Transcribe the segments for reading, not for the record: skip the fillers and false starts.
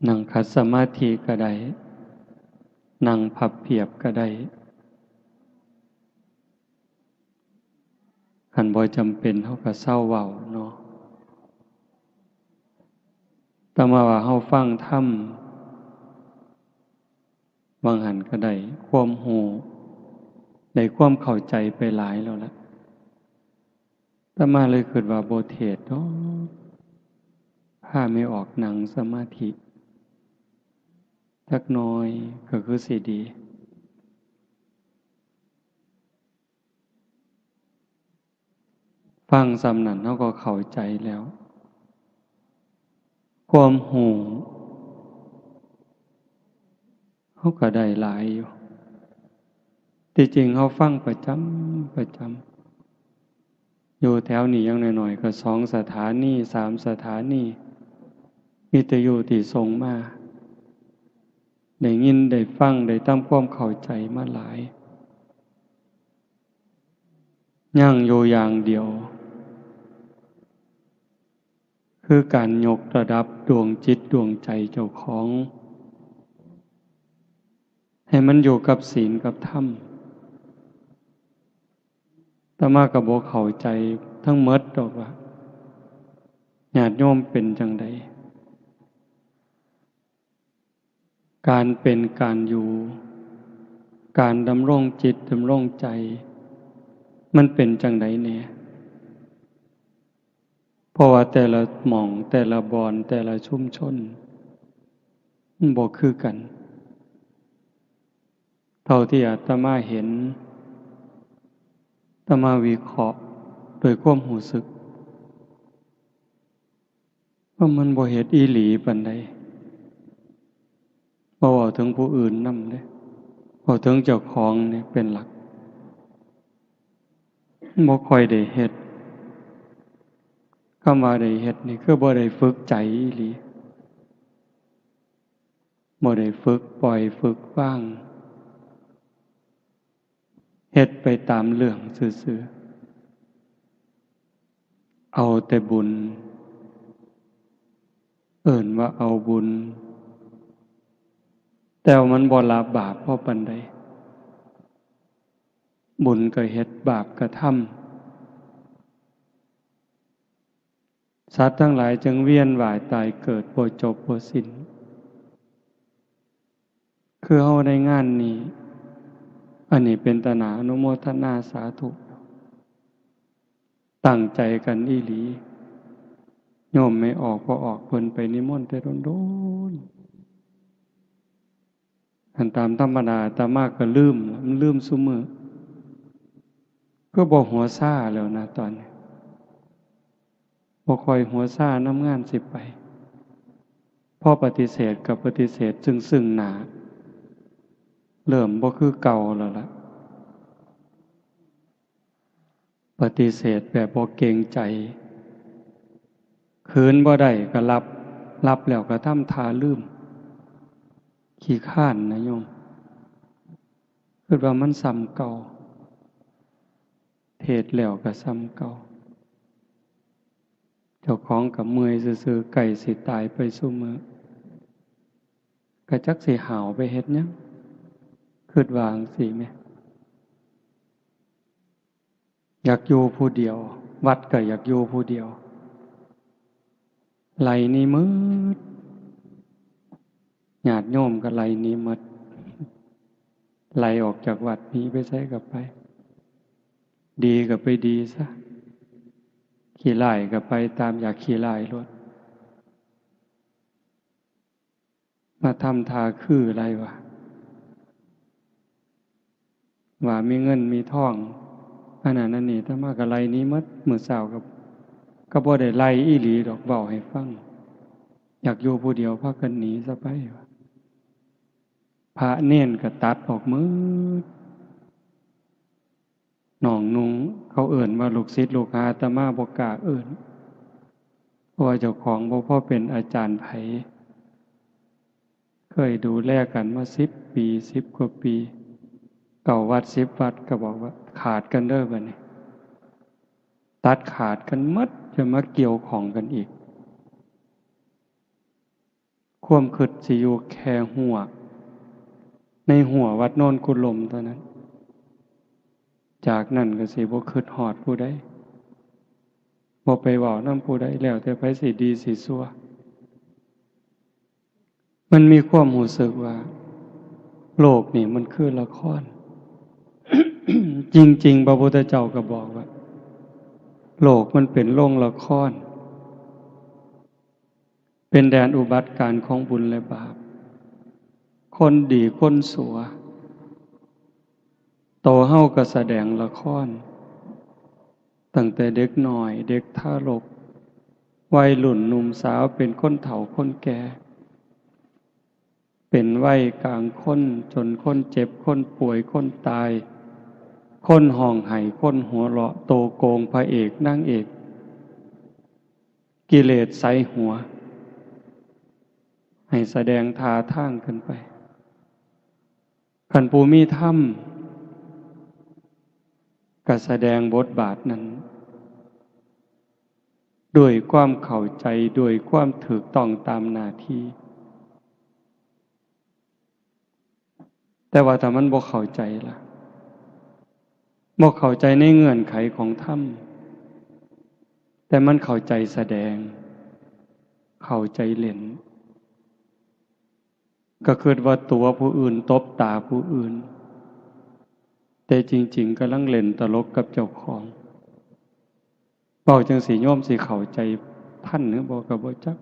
นั่งขัดสมาธิก็ได้นั่งพับเพียบก็ได้คันบ่จำเป็นเฮาก็เศร้าเว้าเนาะแต่มาว่าเฮาฟังธรรมบางหันก็ได้ความรู้ได้ความเข้าใจไปหลายแล้วล่ะแต่มาเลยคิดว่าบ่เทศน์เนาะพาไม่ออกนั่งสมาธิจักหน่อยก็คือสิดีฟังสำนั้นเฮาก็เข้าใจแล้วความรู้เฮาก็ได้หลายอยู่ที่จริงเฮาฟังประจำอยู่แถวนี้อย่างน้อยๆก็2สถานี3สถานีวิทยุที่ส่งมาได้ยินได้ฟังได้ทำความเข้าใจมาหลายยังอยู่อย่างเดียวคือการยกระดับดวงจิตดวงใจเจ้าของให้มันอยู่กับศีลกับธรรมอาตมาก็บ่เข้าใจทั้งหมดดอกว่าญาติโยมเป็นจังใดการเป็นการอยู่การดำรงจิตดำรงใจมันเป็นจังใดแน่เพราะว่าแต่ละหม่องแต่ละบอนแต่ละชุมชนมันบ่คือกันเท่าที่อาตมาเห็นอาตมาวิเคราะห์โดยความรู้สึกว่ามันบ่เฮ็ดอีหลีปานใดบ่เว้าถึงผู้อื่นนำเด้เว้าถึงเจ้าของนี่เป็นหลักบ่ค่อยได้เฮ็ดคำว่าได้เฮ็ดนี่คือบ่ได้ฝึกใจอีหลีบ่ได้ฝึกปล่อยฝึกวางเฮ็ดไปตามเรื่องซื่อๆเอาแต่บุญเอิ้นว่าเอาบุญแต่ว่ามันบ่ละบาปพอปานใดบุญก็เฮ็ดบาปก็ทำสัตว์ทั้งหลายจึงเวียนว่ายตายเกิดบ่จบบ่สิ้นคือเฮาได้งานนี้อันนี้เป็นตนาอนุโมทนาสาธุตั้งใจกันอีหลีโยมไม่ออกก็ออกเพิ่นไปนิมนต์แต่โดนๆอันตามธรรมดาอาตมาก็ลืมมันลืมซุมื้อก็บ่หัวซ่าแล้วนะตอนนี้บ่ค่อยหัวซ่านำงานสิไปพอปฏิเสธกับปฏิเสธซึ่งหน้าเริ่มบ่คือเก่าแล้วล่ะปฏิเสธแบบบ่เกรงใจคืนบ่ได้ก็รับแล้วก็ทำท่าลืมขี้คร้านนะโยมคิดว่ามันซ้ำเก่าเทศแล้วก็ซ้ำเก่าเจ้าของก็เมื่อยซื่อๆใกล้สิตายไปซุมื้อก็จักสิหาวไปเฮ็ดหยังคิดว่าจั่งซี้แหมอยากอยู่ผู้เดียววัดก็อยากอยู่ผู้เดียวไล่หนี้หมดญาติโยมก็ไล่หนี้หมดไล่ออกจากวัดหนีไปไสก็ไปดีก็ไปดีซะขี้ร้ายก็ไปตามอยากขี้ร้ายโลดมาทำท่าคืออะไรวะว่ามีเงินมีทองอันนั้นอันนี้ถ้ามาก็ไล่หนี้หมดมื้อเช้าก็บ่ได้ไล่อีหลีดอกเว้าให้ฟังอยากอยู่ผู้เดียวพากันหนีซะไปวะพระเณรก็ตัดออกหมดน้องนุ่งเขาเอิ้นว่าลูกศิษย์ลูกหาอาตมาบ่กล้าเอิ้นเพราะว่าเจ้าของบ่พอเป็นอาจารย์ไผเคยดูแลกันมา10 ปี10 กว่าปีเก่าวัด10 วัดก็บอกว่าขาดกันเด้อบัดนี้ตัดขาดกันหมดจะมาเกี่ยวข้องกันอีก ความคิดสิอยู่แค่หัวในหัววัดโนนกุลมเท่านั้นจากนั้นก็สิบ่คิดฮอดผู้ใดบ่ไปเว้านำผู้ใดแล้วแต่ไผสิดีสิชั่วมันมีความรู้สึกว่าโลกนี่มันคือละคร จริงๆพระพุทธเจ้าก็บอกว่าโลกมันเป็นโรงละครเป็นแดนอุบัติการของบุญและบาปคนดีคนสัวโตเฮาก็แสดงละครตั้งแต่เด็กน้อยเด็กทารกวัยรุ่นหนุ่มสาวเป็นคนเฒ่าคนแก่เป็นวัยกลางคนจนคนเจ็บคนป่วยคนตายคนห้องไห้คนหัวเราะโตโกงพระเอกนางเอกกิเลสใส่หัวให้แสดงท่าทางขึ้นไปคันผู้มีธรรมก็แสดงบทบาทนั้นด้วยความเข้าใจด้วยความถูกต้องตามหน้าที่แต่ว่าถ้ามันบ่เข้าใจล่ะบ่เข้าใจในเงื่อนไขของธรรมแต่มันเข้าใจแสดงเข้าใจเล่นก็คิดว่าตัวผู้อื่นตบตาผู้อื่นแต่จริงๆกำลังเล่นตลกกับเจ้าของเว้าจังสิโยมสิเข้าใจท่านหรือบ่ก็บ่จัก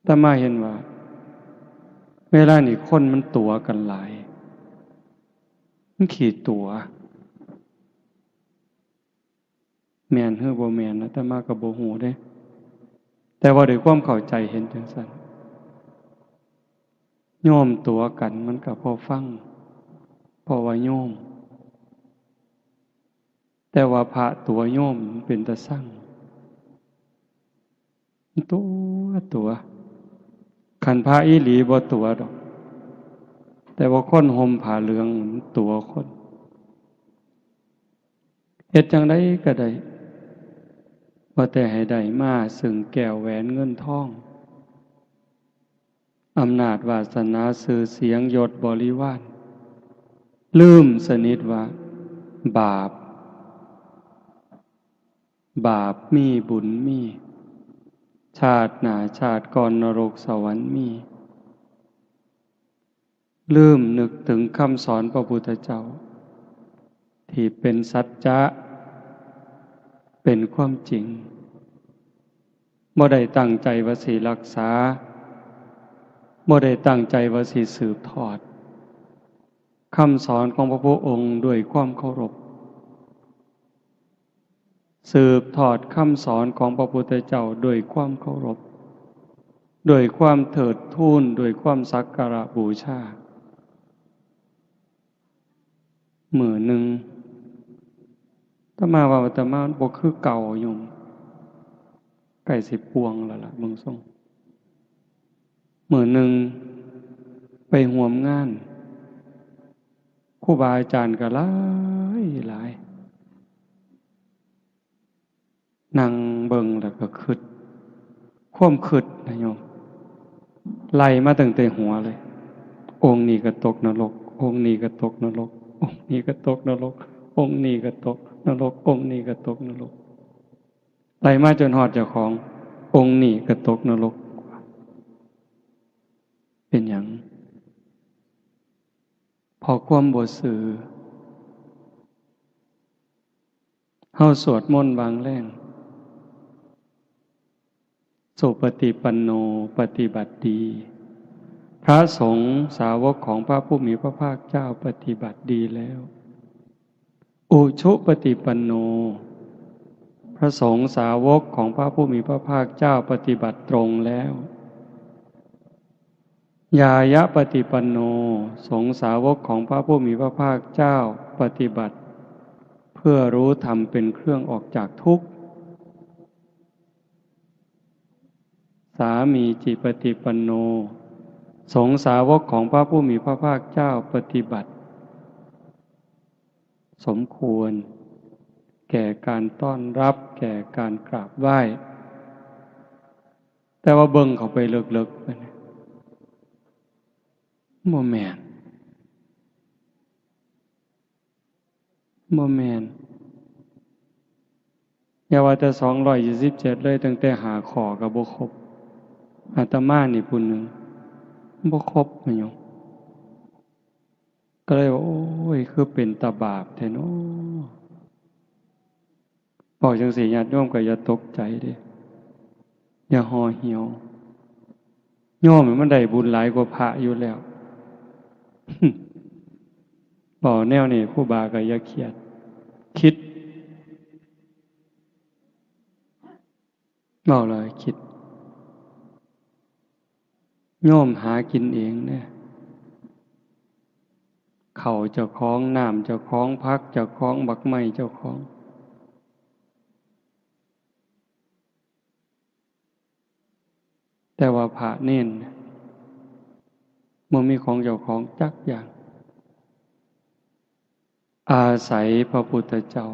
แต่มาเห็นว่าเวลานี่คนมันตัวกันหลายมันขี้ตัวแม่นหรือบ่แม่นนะแต่มาก็บ่ฮู้เด้แต่ว่าด้วยความเข้าใจเห็นจังซั่นโยมตัวกันมันก็พอฟังเพราะว่าโยมแต่ว่าพระตัวโยมมันเป็นตาสั่งตัวคันพระอีหลีบ่ตัวดอกแต่ว่าคนห่มผ้าเหลืองมันตัวคนเฮ็ดจังได๋ก็ได้ว่าแต่ให้ได้มาซึ่งแก้วแหวนเงินทองอำนาจวาสนาชื่อเสียงยศบริวารลืมสนิทว่าบาปมีบุญมีชาติหน้าชาติก่อนนรกสวรรค์มีลืมนึกถึงคำสอนพระพุทธเจ้าที่เป็นสัจจะเป็นความจริงบ่ได้ตั้งใจว่าสิรักษาบ่ได้ตั้งใจว่าสิสืบทอดคำสอนของพระพุทธองค์ด้วยความเคารพสืบทอดคำสอนของพระพุทธเจ้าด้วยความเคารพด้วยความเถิดทูนด้วยความสักการะบูชามื้อหนึ่งอาตมาว่าอาตมาบ่คือเก่าอยู่ใกล้สิปวงแล้วล่ะเบิ่งทรงมื้อหนึ่งไปร่วมงานครูบาอาจารย์ก็หลายนั่งเบิ่งแล้วก็คิดความคิดนะโยมไล่มาตั้งแต่หัวเลยองค์นี้ก็ตกนรกองค์นี้ก็ตกนรกองค์นี้ก็ตกนรกองค์นี้ก็ตกนรกองค์นี้ก็ตกนรกไล่มาจนฮอดเจ้าขององค์นี้ก็ตกนรกเป็นหยังพอความบ่ซื่อเฮาสวดมนต์บางแรงสุปฏิปันโนปฏิบัติดีพระสงฆ์สาวกของพระผู้มีพระภาคเจ้าปฏิบัติดีแล้วอุชุปฏิปันโนพระสงฆ์สาวกของพระผู้มีพระภาคเจ้าปฏิบัติตรงแล้วญายะปฏิปันโนสงฆ์สาวกของพระผู้มีพระภาคเจ้าปฏิบัติเพื่อรู้ธรรมเป็นเครื่องออกจากทุกข์สามีจิปฏิปันโนสงฆ์สาวกของพระผู้มีพระภาคเจ้าปฏิบัติสมควรแก่การต้อนรับแก่การกราบไหว้ แต่ว่าเบิ่งเข้าไปลึกๆไปนะบ่แม่นบ่แม่นอย่าว่าแต่227เลยตั้งแต่หาข้อก็บ่ครบอาตมานี่ผู้หนึ่งบ่ครบแม่นหยังก็เลยว่าโอ้ยคือเป็นตาบาปแท้เนาะบอกจังซี่ญาติโยมก็อย่าตกใจเด้อย่าห่อเหี่ยวโยมมันได้บุญหลายกว่าพระอยู่แล้วบอกแนวนี้ครูบาก็อย่าเครียดคิดบอกเลยคิดโยมหากินเองเนี่ยเขาเจ้าของน้ำเจ้าของพักเจ้าของบักไม้เจ้าของแต่ว่าพระเน้นมันมีของเจ้าของจักอย่างอาศัยพระพุทธเจ้า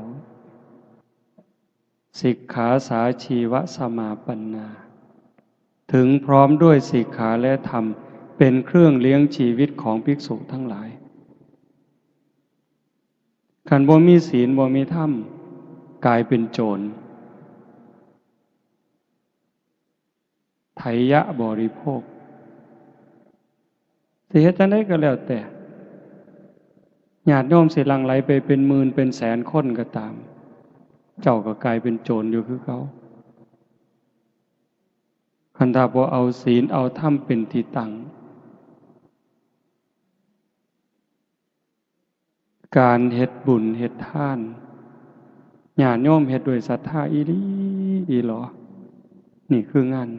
สิกขาสาชีวสมาปันนาถึงพร้อมด้วยสิกขาและธรรมเป็นเครื่องเลี้ยงชีวิตของภิกษุทั้งหลายขันบ่มีศีลบ่มีธรรมกลายเป็นโจรไถยะบริโภคสิเฮ็ดจังได๋ก็แล้วแต่ญาติโยมสิหลั่งไหลไปเป็นหมื่นเป็นแสนคนก็ตามเจ้าก็กลายเป็นโจรอยู่คือเขาคันถ้าบ่เอาศีลเอาธรรมเป็นที่ตั้งการเฮ็ดบุญเฮ็ดทานญาติโยมเฮ็ดด้วยศรัทธาอีหลีอีหลอนี่คืองาน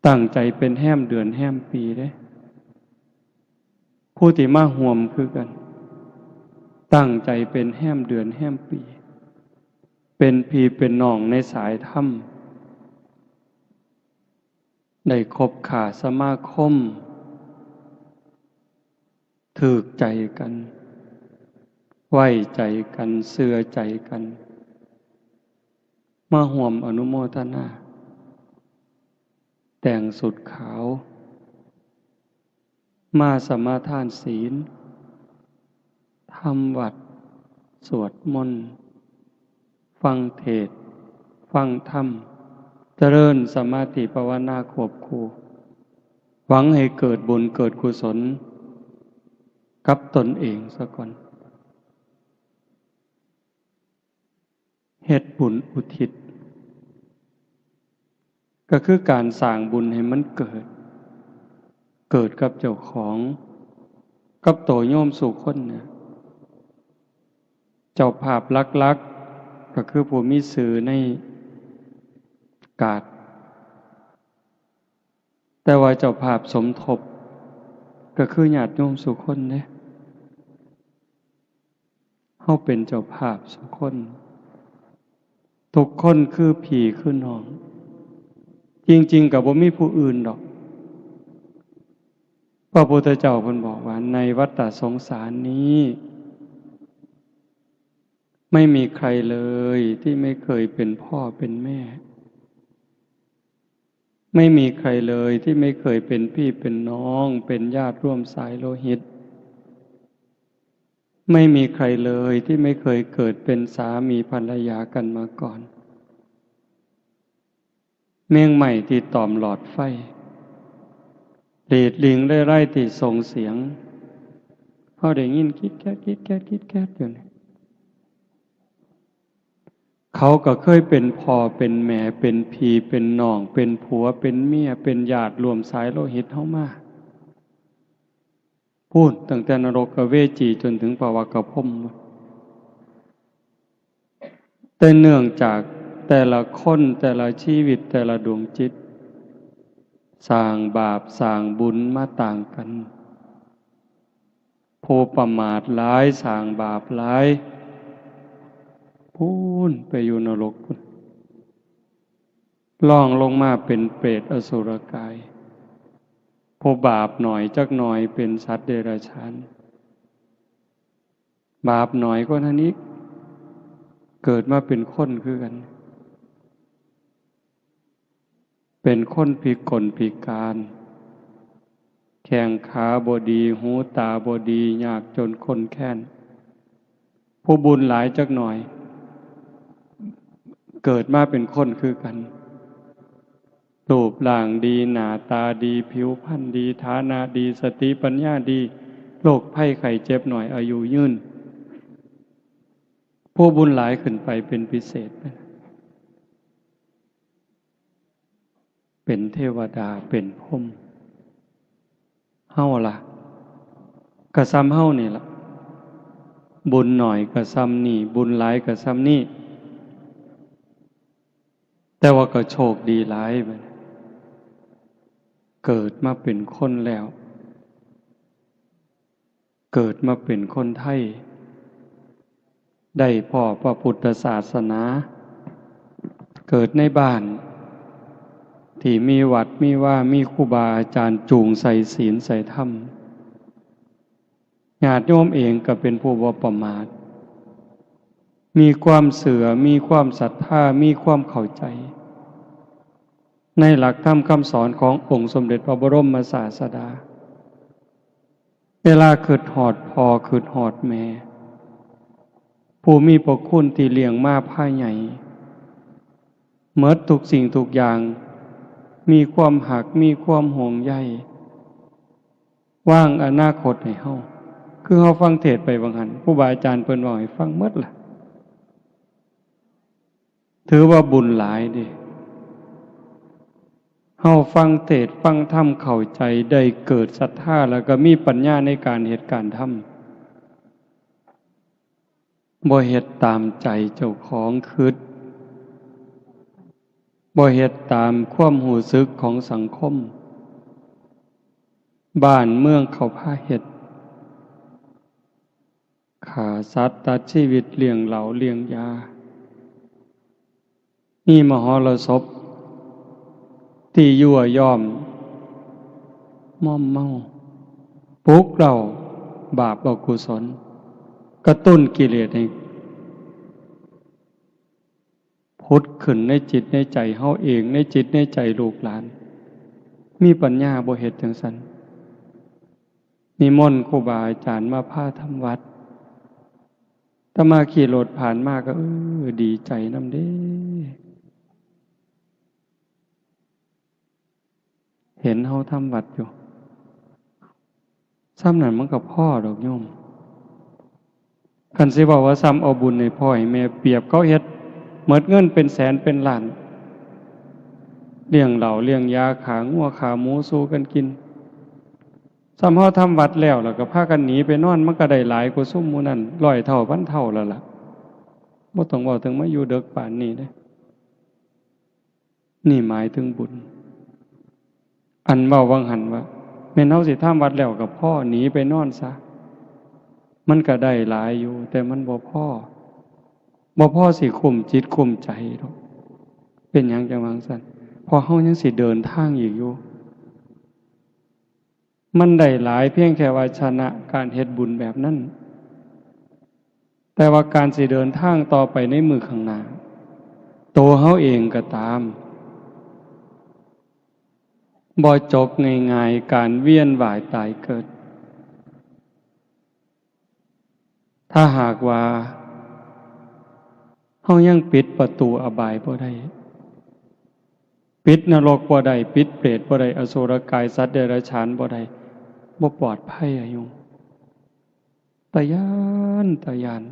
ตั้งใจเป็นแห้มเดือนแห้มปีเด้ผู้ที่มาห่วมคือกันตั้งใจเป็นแห้มเดือนแห้มปีเป็นพี่เป็นน้องในสายธรรมได้คบขาสมาคมถูกใจกันไว้ใจกันเชื่อใจกันมาห่วมอนุโมทนาแต่งสุดขาวมาสมาทานศีลทำวัดสวดมนต์ฟังเทศน์ฟังธรรมเจริญสมาธิภาวนาควบคู่หวังให้เกิดบุญเกิดกุศลกับตนเองซะก่อนเฮ็ดบุญอุทิศก็คือการสร้างบุญให้มันเกิดกับเจ้าของกับโตโยมสู่คนเนี่ยเจ้าภาพลักๆก็คือผู้มีสื่อในกาศแต่ว่าเจ้าภาพสมทบก็คือญาติโยมสู่คนเนี่ยเฮาเป็นเจ้าภาพสู่คนทุกคนคือพี่คือน้องจริงๆก็บ่มีผู้อื่นดอกพระพุทธเจ้าเพิ่นบอกว่าในวัฏสงสารนี้ไม่มีใครเลยที่ไม่เคยเป็นพ่อเป็นแม่ไม่มีใครเลยที่ไม่เคยเป็นพี่เป็นน้องเป็นญาติร่วมสายโลหิตไม่มีใครเลยที่ไม่เคยเกิดเป็นสามีภรรยากันมาก่อนเมี่ยงใหม่ที่ตอมหลอดไฟเดดลิงไร่ที่ส่งเสียงเขาได้ยินคิดแก๊ดอยู่เนี่ยเขาก็เคยเป็นพ่อเป็นแม่เป็นพี่เป็นน้องเป็นผัวเป็นเมียเป็นญาติรวมสายโลหิตเฮามาพูดตั้งแต่นรกเวจีจนถึงปวากพรหมแต่เนื่องจากแต่ละคนแต่ละชีวิตแต่ละดวงจิตสร้างบาปสร้างบุญมาต่างกันผู้ประมาทหลายสร้างบาปหลายพูนไปอยู่นรกพุ่นล่องลงมาเป็นเปรตอสุรกายผู้บาปหน่อยจักหน่อยเป็นสัตว์เดรัจฉานบาปหน่อยก็นั้นอีกเกิดมาเป็นคนคือกัน เป็นคนพิกลพิการแข้งขาบ่ดีหูตาบ่ดียากจนคนแค้นผู้บุญหลายจักหน่อยเกิดมาเป็นคนคือกันรูปร่างดีหน้าตาดีผิวพรรณดีฐานะดีสติปัญญาดีโรคภัยไข้เจ็บหน่อยอายุยืนผู้บุญหลายขึ้นไปเป็นพิเศษเป็นเทวดาเป็นพรหมเฮาล่ะกะซ้ำเฮานี่ล่ะบุญหน่อยกะซ้ำนี่บุญหลายกะซ้ำนี่แต่ว่าก็โชคดีหลายบัดเกิดมาเป็นคนแล้วเกิดมาเป็นคนไทยได้พ่อพระพุทธศาสนาเกิดในบ้านที่มีวัดมีว่ามีครูบาอาจารย์จูงใส่ศีลใส่ธรรมญาติโยมเองก็เป็นผู้บ่ประมาทมีความเสื่อมีความศรัทธามีความเข้าใจในหลักธรรมคำสอนขององค์สมเด็จพระบรมศาสดาเวลาคิดฮอดพ่อคิดฮอดแม่ผู้มีพระคุณที่เลี้ยงมาพาใหญ่หมดทุกสิ่งทุกอย่างมีความหักมีความห่วงใยว่างอนาคตให้เฮาคือเฮาฟังเทศน์ไปบางหันครูบาอาจารย์เพิ่นเว้าให้ฟังหมดล่ะถือว่าบุญหลายเด้เฮาฟังเทศน์ฟังธรรมเข้าใจได้เกิดศรัทธาแล้วก็มีปัญญาในการเฮ็ดการทำบ่เฮ็ดตามใจเจ้าของคิดบ่เฮ็ดตามความรู้สึกของสังคมบ้านเมืองเขาพาเฮ็ดฆ่าสัตว์ตัดชีวิตเลี้ยงเหล้าเลี้ยงยานี่มหรสพที่ยั่วย้อมม่อมเมาปลุกเราบาปอกุศลกระตุ้นกิเลสให้พุทธขึ้นในจิตในใจเฮาเองในจิตในใจลูกหลานมีปัญญาบ่เฮ็ดจังซั่นนิมนต์ครูบาอาจารย์มาพาทำวัดอาตมาขี่รถผ่านมาก็ดีใจนำเด้เห็นเฮาทำวัดอยู่ซ้ำนั้นมันก็พ่อดอกโยมคันสิบอกว่าซ้ำเอาบุญให้พ่อให้แม่เปรียบเขาเฮ็ดหมดเงินเป็นแสนเป็นล้านเลี้ยงเหล้าเลี้ยงยาขางัวขาหมูสู้กันกินซ้ำเฮาทำวัดแล้วก็พากันหนีไปนอนมันก็ได้หลายกว่าซุ่มหมู่นั้น100 เท่าพันเท่าแล้วล่ะบ่ต้องเว้าถึงมาอยู่ดึกปานนี้เด้นี่หมายถึงบุญอันเว้าวังหันว่าแม่นเฮาสิทำวัดแล้วก็พ่อหนีไปนอนซะมันก็ได้หลายอยู่แต่มันบ่พอสิคุมจิตคุมใจดอกเป็นหยังจังว่าซั่นพอเฮายังสิเดินทางอีกอยู่มันได้หลายเพียงแค่ว่าชนะการเฮ็ดบุญแบบนั้นแต่ว่าการสิเดินทางต่อไปในมือข้างหน้าตัวเฮาเองก็ตามบ่จบง่ายๆการเวียนว่ายตายเกิดถ้าหากว่าเฮายังปิดประตูอบายบ่ได้ปิดนรกบ่ได้ปิดเปรตบ่ได้อสุรกายสัตว์เดรัจฉานบ่ได้บ่ปลอดภัยอะโยมตะยาน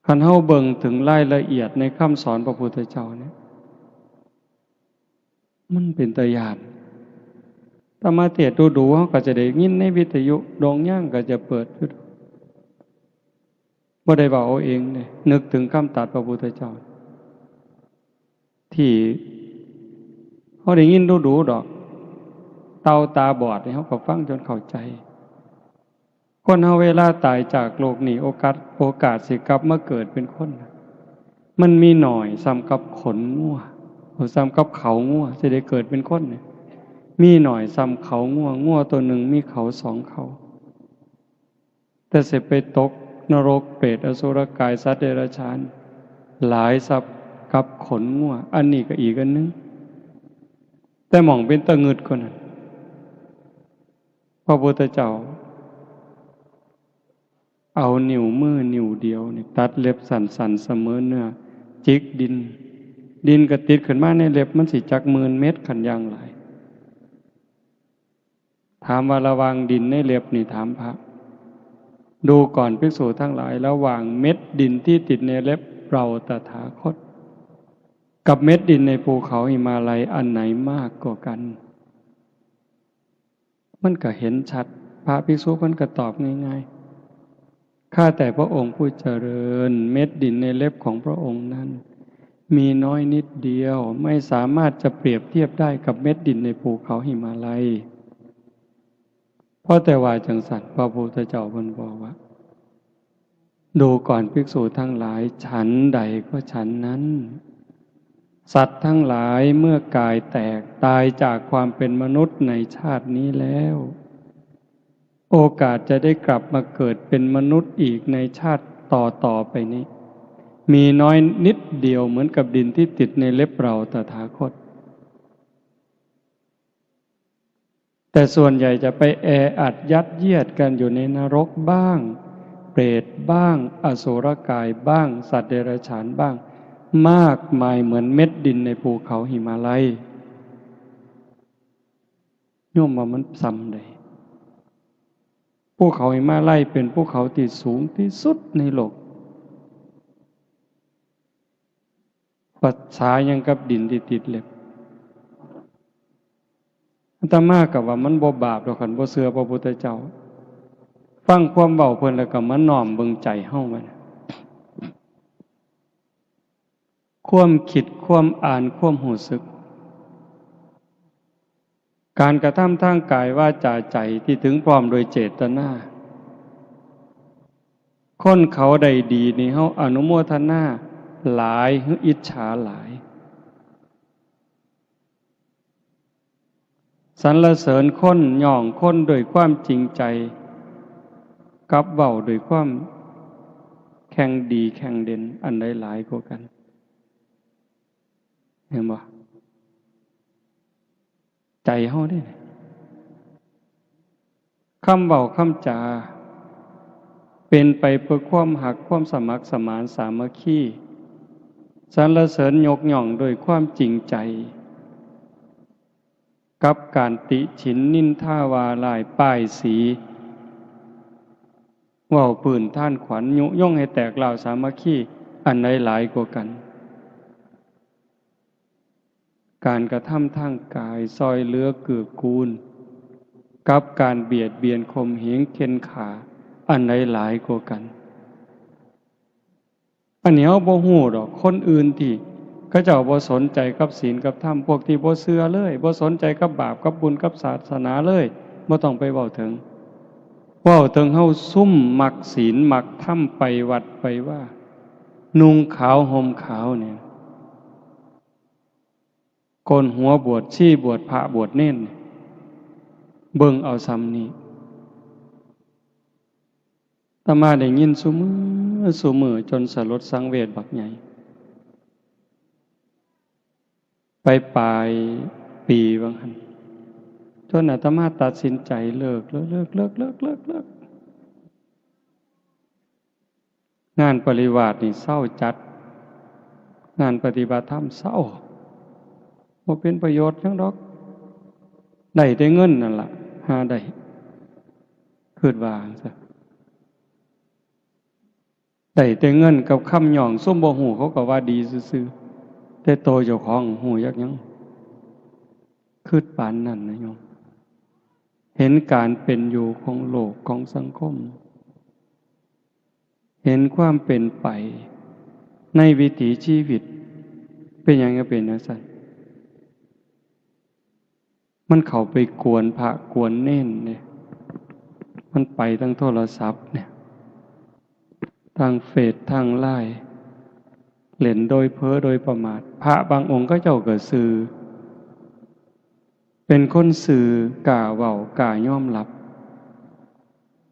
คันเฮาเบิ่งถึงรายละเอียดในคำสอนพระพุทธเจ้าเนี่ยมันเป็นตะยานถ้ามาเทศน์ดูๆเฮาก็จะได้ยินในวิทยุดงย่างก็จะเปิดอยู่บ่ได้เว้าเอาเองเด้นึกถึงคำตรัสพระพุทธเจ้าที่เขาได้ยินดูดอกเตาตาบอดเขาก็ฟังจนเข้าใจคนเฮาเวลาตายจากโลกนี้โอกาสสิกลับมาเกิดเป็นคนมันมีหน่อยซ้ำกับขนงัวซ้ำกับเขางัวสิได้เกิดเป็นคนเนี่ยมีหน่อยซ้ำเขางัวตัวหนึ่งมีเขา2 เขาแต่สิไปตกนรกเปรตอสุรกายสัตว์เดรัจฉานหลายสับ กับขนงัวอันนี้ก็อีกอันนึงแต่หม่องเป็นตะงึดคนนั้นพระพุทธเจ้าเอานิ้วมือนิ้วเดียวนี่ตัดเล็บสันๆเสมอเนื้อจิกดินก็ติดขึ้นมาในเล็บมันสิจัก10,000 เม็ดขันอย่างหลายถามว่าระวังดินในเล็บนี่ถามพระดูก่อนภิกษุทั้งหลายระหว่างเม็ดดินที่ติดในเล็บเราตถาคตกับเม็ดดินในภูเขาหิมาลัยอันไหนมากกว่ากันมันก็เห็นชัดพระภิกษุมันก็ตอบง่ายๆข้าแต่พระองค์ผู้เจริญเม็ดดินในเล็บของพระองค์นั้นมีน้อยนิดเดียวไม่สามารถจะเปรียบเทียบได้กับเม็ดดินในภูเขาหิมาลัยเพราะแต่ว่าจังสัตว์พระพุทธเจ้าเพิ่นบอกว่าดูก่อนภิกษุทั้งหลายฉันใดก็ฉันนั้นสัตว์ทั้งหลายเมื่อกายแตกตายจากความเป็นมนุษย์ในชาตินี้แล้วโอกาสจะได้กลับมาเกิดเป็นมนุษย์อีกในชาติต่อไปนี้มีน้อยนิดเดียวเหมือนกับดินที่ติดในเล็บเราตถาคตแต่ส่วนใหญ่จะไปแออัดยัดเยียดกันอยู่ในนรกบ้างเปรตบ้างอสุรกายบ้างสัตว์เดรัจฉานบ้างมากมายเหมือนเม็ดดินในภูเขาหิมาลัยโยมว่ามันซ้ำใดภูเขาหิมาลัยเป็นภูเขาที่สูงที่สุดในโลกปัจฉายังกับดินที่ติดเล็บอาตมากับว่ามันบ่บาปดอกคันบ่เชื่อพระพุทธเจ้าฟังความเว้าเพิ่นแล้วก็มาน้อมเบิ่งใจเฮามันความคิดความอ่านความรู้สึกการกระทำทางกายวาจาใจที่ถึงพร้อมโดยเจตนาคนเขาได้ดีนี่เฮาอนุโมทนาหลายหรืออิจฉาหลายสรรเสริญคนย่องคนโดยความจริงใจกับเว้าโดยความแข่งดีแข่งเด่นอันใดหลายกว่ากันเห็นบ่ใจเฮาได้คำเว้าคำจาเป็นไปเพื่อความหักความสมัครสมานสามัคคีสรรเสริญยกย่องโดยความจริงใจกับการติฉินนินทาวาลายป้ายสีเว้าปืนท่านขวัญยุยงให้แตกเหล่าสามัคคีอันใดหลายกว่ากันการกระทำทางกายซอยเหลือเกื้อกูลกับการเบียดเบียนข่มเหงเข็นขาอันใดหลายกว่ากันอันนี้เฮาบ่ฮู้ดอกคนอื่นที่เขาเจ้าบ่สนใจกับศีลกับธรรมพวกที่บ่เชื่อเลยบ่สนใจกับบาปกับบุญกับศาสนาเลยบ่ต้องไปเว้าถึงเฮาซุ่มมักศีลมักธรรมไปวัดไปว่านุ่งขาวห่มขาวเนี่ยโกนหัวบวชชีบวชพระบวชเน้นเบิ่งเอาซ้ำนี้อาตมาได้ยินซุมื้อจนสลดสังเวชบักใหญ่ไปปลายปีบางหันจนอาตมาตัดสินใจเลิกงานปริวาสนี่เศร้าจัดงานปฏิบัติธรรมเศร้าบ่เป็นประโยชน์จังดอกได้แต่เงินนั่นล่ะหาได้คิดว่าซะได้แต่เงินกับคำหย่องซุ่มบ่ฮู้เขาก็ว่าดีซื่อๆแต่โตเจ้าของฮู้ยักหยังคิดปานนั้นนะโยมเห็นการเป็นอยู่ของโลกของสังคมเห็นความเป็นไปในวิถีชีวิตเป็นหยังก็เป็นจังซั่นมันเข้าไปกวนพระกวนเน้นเนี่ยมันไปทั้งโทรศัพท์เนี่ยทางเฟซทางไลน์เล่นโดยเพ้อโดยประมาทพระบางองค์ก็เจ้าก็สื่อเป็นคนสื่อกล้าเว้ากล้ายอมรับ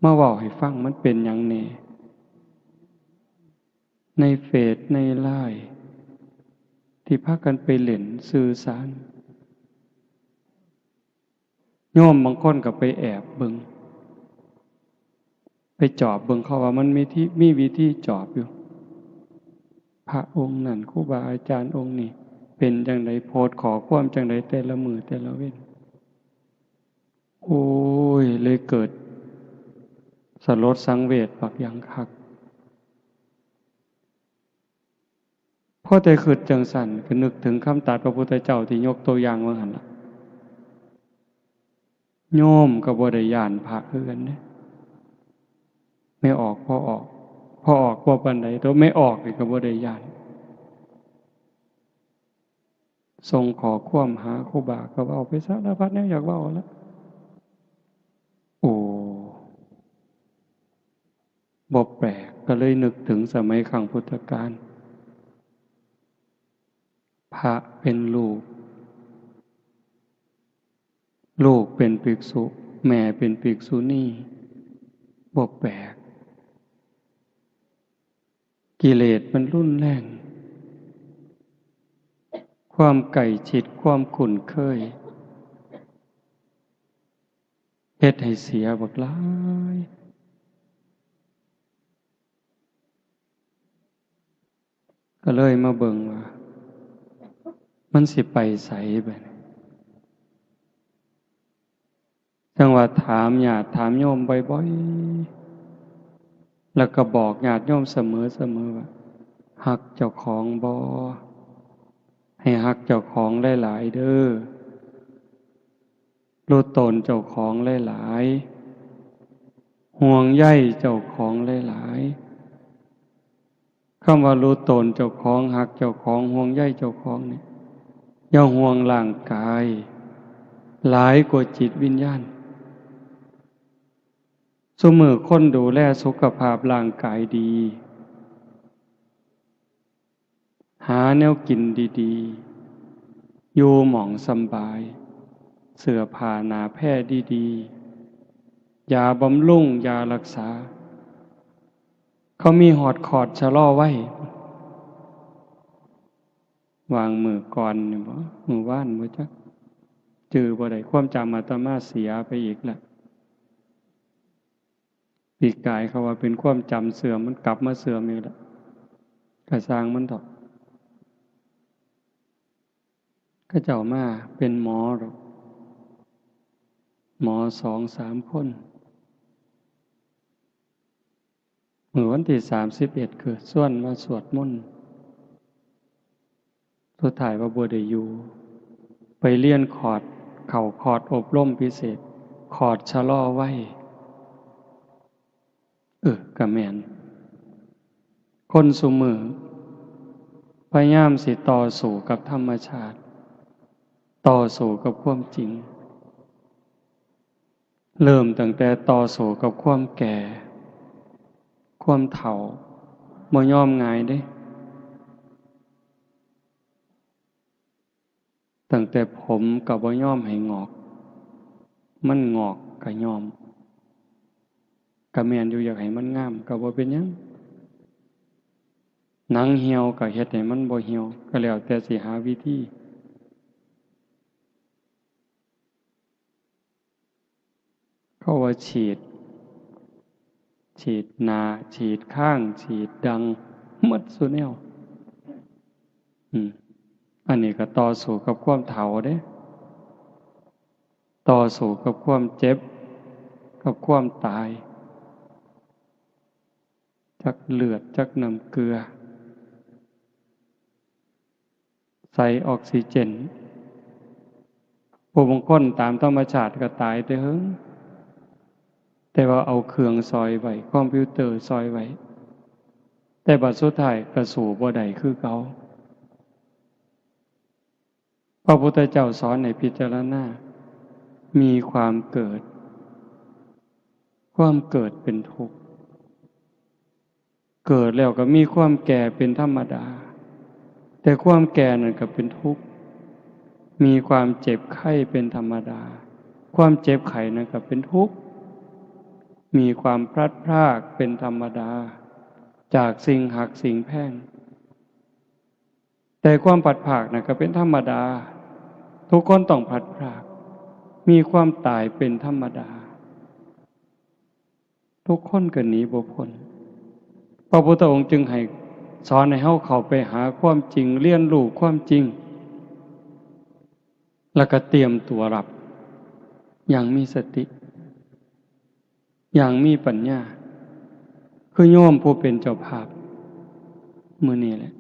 มาเว้าให้ฟังมันเป็นหยังแน่ในเฟซในไลน์ ที่พากันไปเล่นสื่อสารโยมบางคนก็ไปแอบเบิ่งไปจอบเบิ่งเขาว่ามันมีวิธีจอบอยู่พระองค์นั่นครูบาอาจารย์องค์นี้เป็นจังไดโพสต์ขอความจังไดแต่ละมือแต่ละเว้นโอ้ยเลยเกิดสลดสังเวชบักอย่างคักพอแต่คิดจังสั่นก็นึกถึงคำตรัสพระพุทธเจ้าที่ยกตัวอย่างว่าหั่นล่ะโยมก็บ่ได้ย้านพระคือกันเด้ไม่ออกพอออกบ่ปานใดตัวไม่ออกนี่ก็บ่ได้ย้านส่งขอความหาครูบาก็เว้าไปสารพัดแนวอยากเว้าแล้วโอ้บ่แปลกก็เลยนึกถึงสมัยครั้งพุทธกาลพระเป็นลูกเป็นภิกษุแม่เป็นภิกษุณีบ่แปลกกิเลสมันรุนแรงความไก่ฉิดความคุ้นเคยเฮ็ดให้เสียบักหลายก็เลยมาเบิ่งว่ามันสิไปไสบัดนี้จังว่าถามญาติถามโยมบ่อยๆแล้วก็บอกญาติโยมเสมอว่าฮักเจ้าของบ่ให้ฮักเจ้าของหลายๆเด้อรู้ตนเจ้าของหลายๆห่วงใยเจ้าของหลายๆคำว่ารู้ตนเจ้าของฮักเจ้าของห่วงใยเจ้าของนี่อย่าห่วงร่างกายหลายกว่าจิตวิญญาณซุมื้อคนดูแลสุขภาพร่างกายดีหาแนวกินดีๆอยู่หม่องสำบายเสื้อผ้าหนาแพร่ดีๆยาบำรุงยารักษาเขามีหอดคอร์ดชะลอไว้วางมือก่อนนี่บ่มือว่านบ่จักจือบ่ได้ความจำอาตมาเสียไปอีกแล้วปีกายเขาว่าเป็นความจำเสื่อมมันกลับมาเสื่อมอีกแล้วกระสร้างมันดอกก็เจ้ามาเป็นหมอหรอกหมอ2-3 คนเมื่อวันที่31คือส่วนมาสวดมนต์สุดท้ายว่าบ่ได้อยู่ไปเรียนคอร์สเข้าคอร์สอบรมพิเศษคอร์สชะลอไว้ก็แม่นคนซุมื้อพยายามสิต่อสู้กับธรรมชาติต่อสู้กับความจริงเริ่มตั้งแต่ต่อสู้กับความแก่ความเฒ่าบ่ยอมง่ายเด้ตั้งแต่ผมก็บ่ยอมให้งอกมันงอกก็ยอมก็แม่นอยู่อยากให้มันงามก็บ่เป็นหยังหนังเหี่ยวก็เฮ็ดให้มันบ่เหี่ยวก็แล้วแต่สิหาวิธีเขาว่าฉีดหน้าฉีดข้างฉีดดังหมดซุแนวอันนี้ก็ต่อสู้กับความเฒ่าเด้ต่อสู้กับความเจ็บกับความตายจักเลือดจักน้ำเกลือใส่ออกซิเจนผู้บางคนตามธรรมชาติก็ตายแต่เฮิงแต่ว่าเอาเครื่องซอยไว้คอมพิวเตอร์ซอยไว้แต่บัดสุดท้ายก็สู่บ่ได้คือเก่าพระพุทธเจ้าสอนให้พิจารณามีความเกิดเป็นทุกข์เกิดแล้วก็มีความแก่เป็นธรรมดาแต่ความแก่นั่นก็เป็นทุกข์มีความเจ็บไข้เป็นธรรมดาความเจ็บไข้นั่นก็เป็นทุกข์มีความพลัดพรากเป็นธรรมดาจากสิ่งหักสิ่งแพงแต่ แต่ความผัดผากนะก็เป็นธรรมดาทุกคนต้องผัดผากมีความตายเป็นธรรมดาทุกคนก็หนีบ่พ้นพระพุทธองค์จึงให้สอนให้เฮาเข้าไปหาความจริงเรียนรู้ความจริงแล้วก็เตรียมตัวรับอย่างมีสติอย่างมีปัญญาคือโยมผู้เป็นเจ้าภาพมื้อนี้แหละ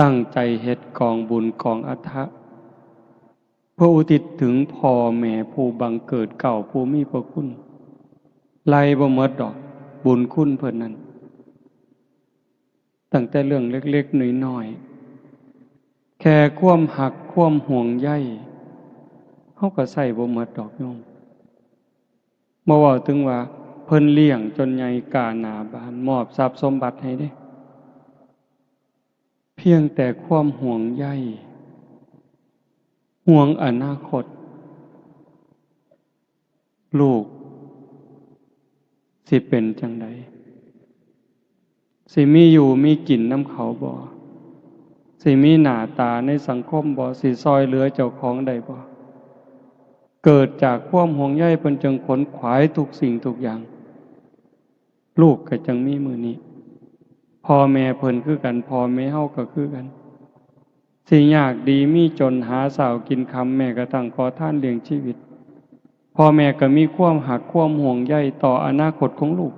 ตั้งใจเฮ็ดกองบุญกองอทะเพื่ออุทิศถึงพ่อแม่ผู้บังเกิดเก่าผู้มีพระคุณไล่บ่หมดดอกบุญคุณเพิ่นนั้นตั้งแต่เรื่องเล็กๆน้อยๆแค่ความหักความห่วงใยเฮาก็ใส่บ่หมดดอกโยมบ่เว้าถึงว่าเพิ่นเลี้ยงจนใหญ่กาหน้าบ้านมอบทรัพย์สมบัติให้เด้เพียงแต่ความห่วงใยห่วงอนาคตลูกสิเป็นจังใดสิมีอยู่มีกินน้ำเขาบ่สิมีหน้าตาในสังคมบ่สิซอยเหลือเจ้าของได้บ่เกิดจากความห่วงใยเพิ่นจึงขนขวายทุกสิ่งทุกอย่างลูกก็จังมีมื้อนี้พ่อแม่เพิ่นคือกันพ่อแม่เฮาก็คือกันสิยากดีมีจนหาเช้ากินค่ำแม่ก็ตั้งขอทานเลี้ยงชีวิตพ่อแม่ก็มีความหักความห่วงใยต่ออนาคตของลูก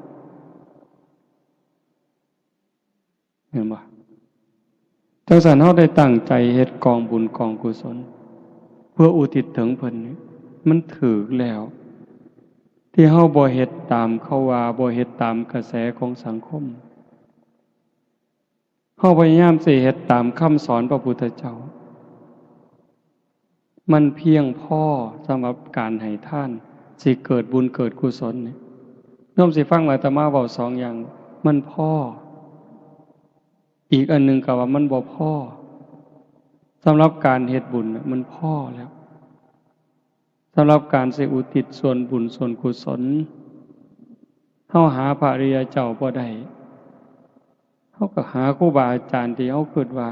เห็นบ่จังซั่นเฮาได้ตั้งใจเฮ็ดกองบุญกองกุศลเพื่ออุทิศถึงเพิ่นนี่มันถูกแล้วที่เฮาบ่เฮ็ดตามเขาว่าบ่เฮ็ดตามกระแสของสังคมเฮาพยายามสิเฮ็ดตามคำสอนพระพุทธเจ้ามันเพียงพอสำหรับการให้ทานสิเกิดบุญเกิดกุศลนี่โยมสิฟังอาตมาเว้า2อย่างมันพออีกอันหนึ่งก็ว่ามันบ่พอสำหรับการเฮ็ดบุญมันพอแล้วสำหรับการสิอุทิศส่วนบุญส่วนกุศลเฮาหาพระอริยเจ้าบ่ได้เฮาก็หาครูบาอาจารย์ที่เฮาคิดว่า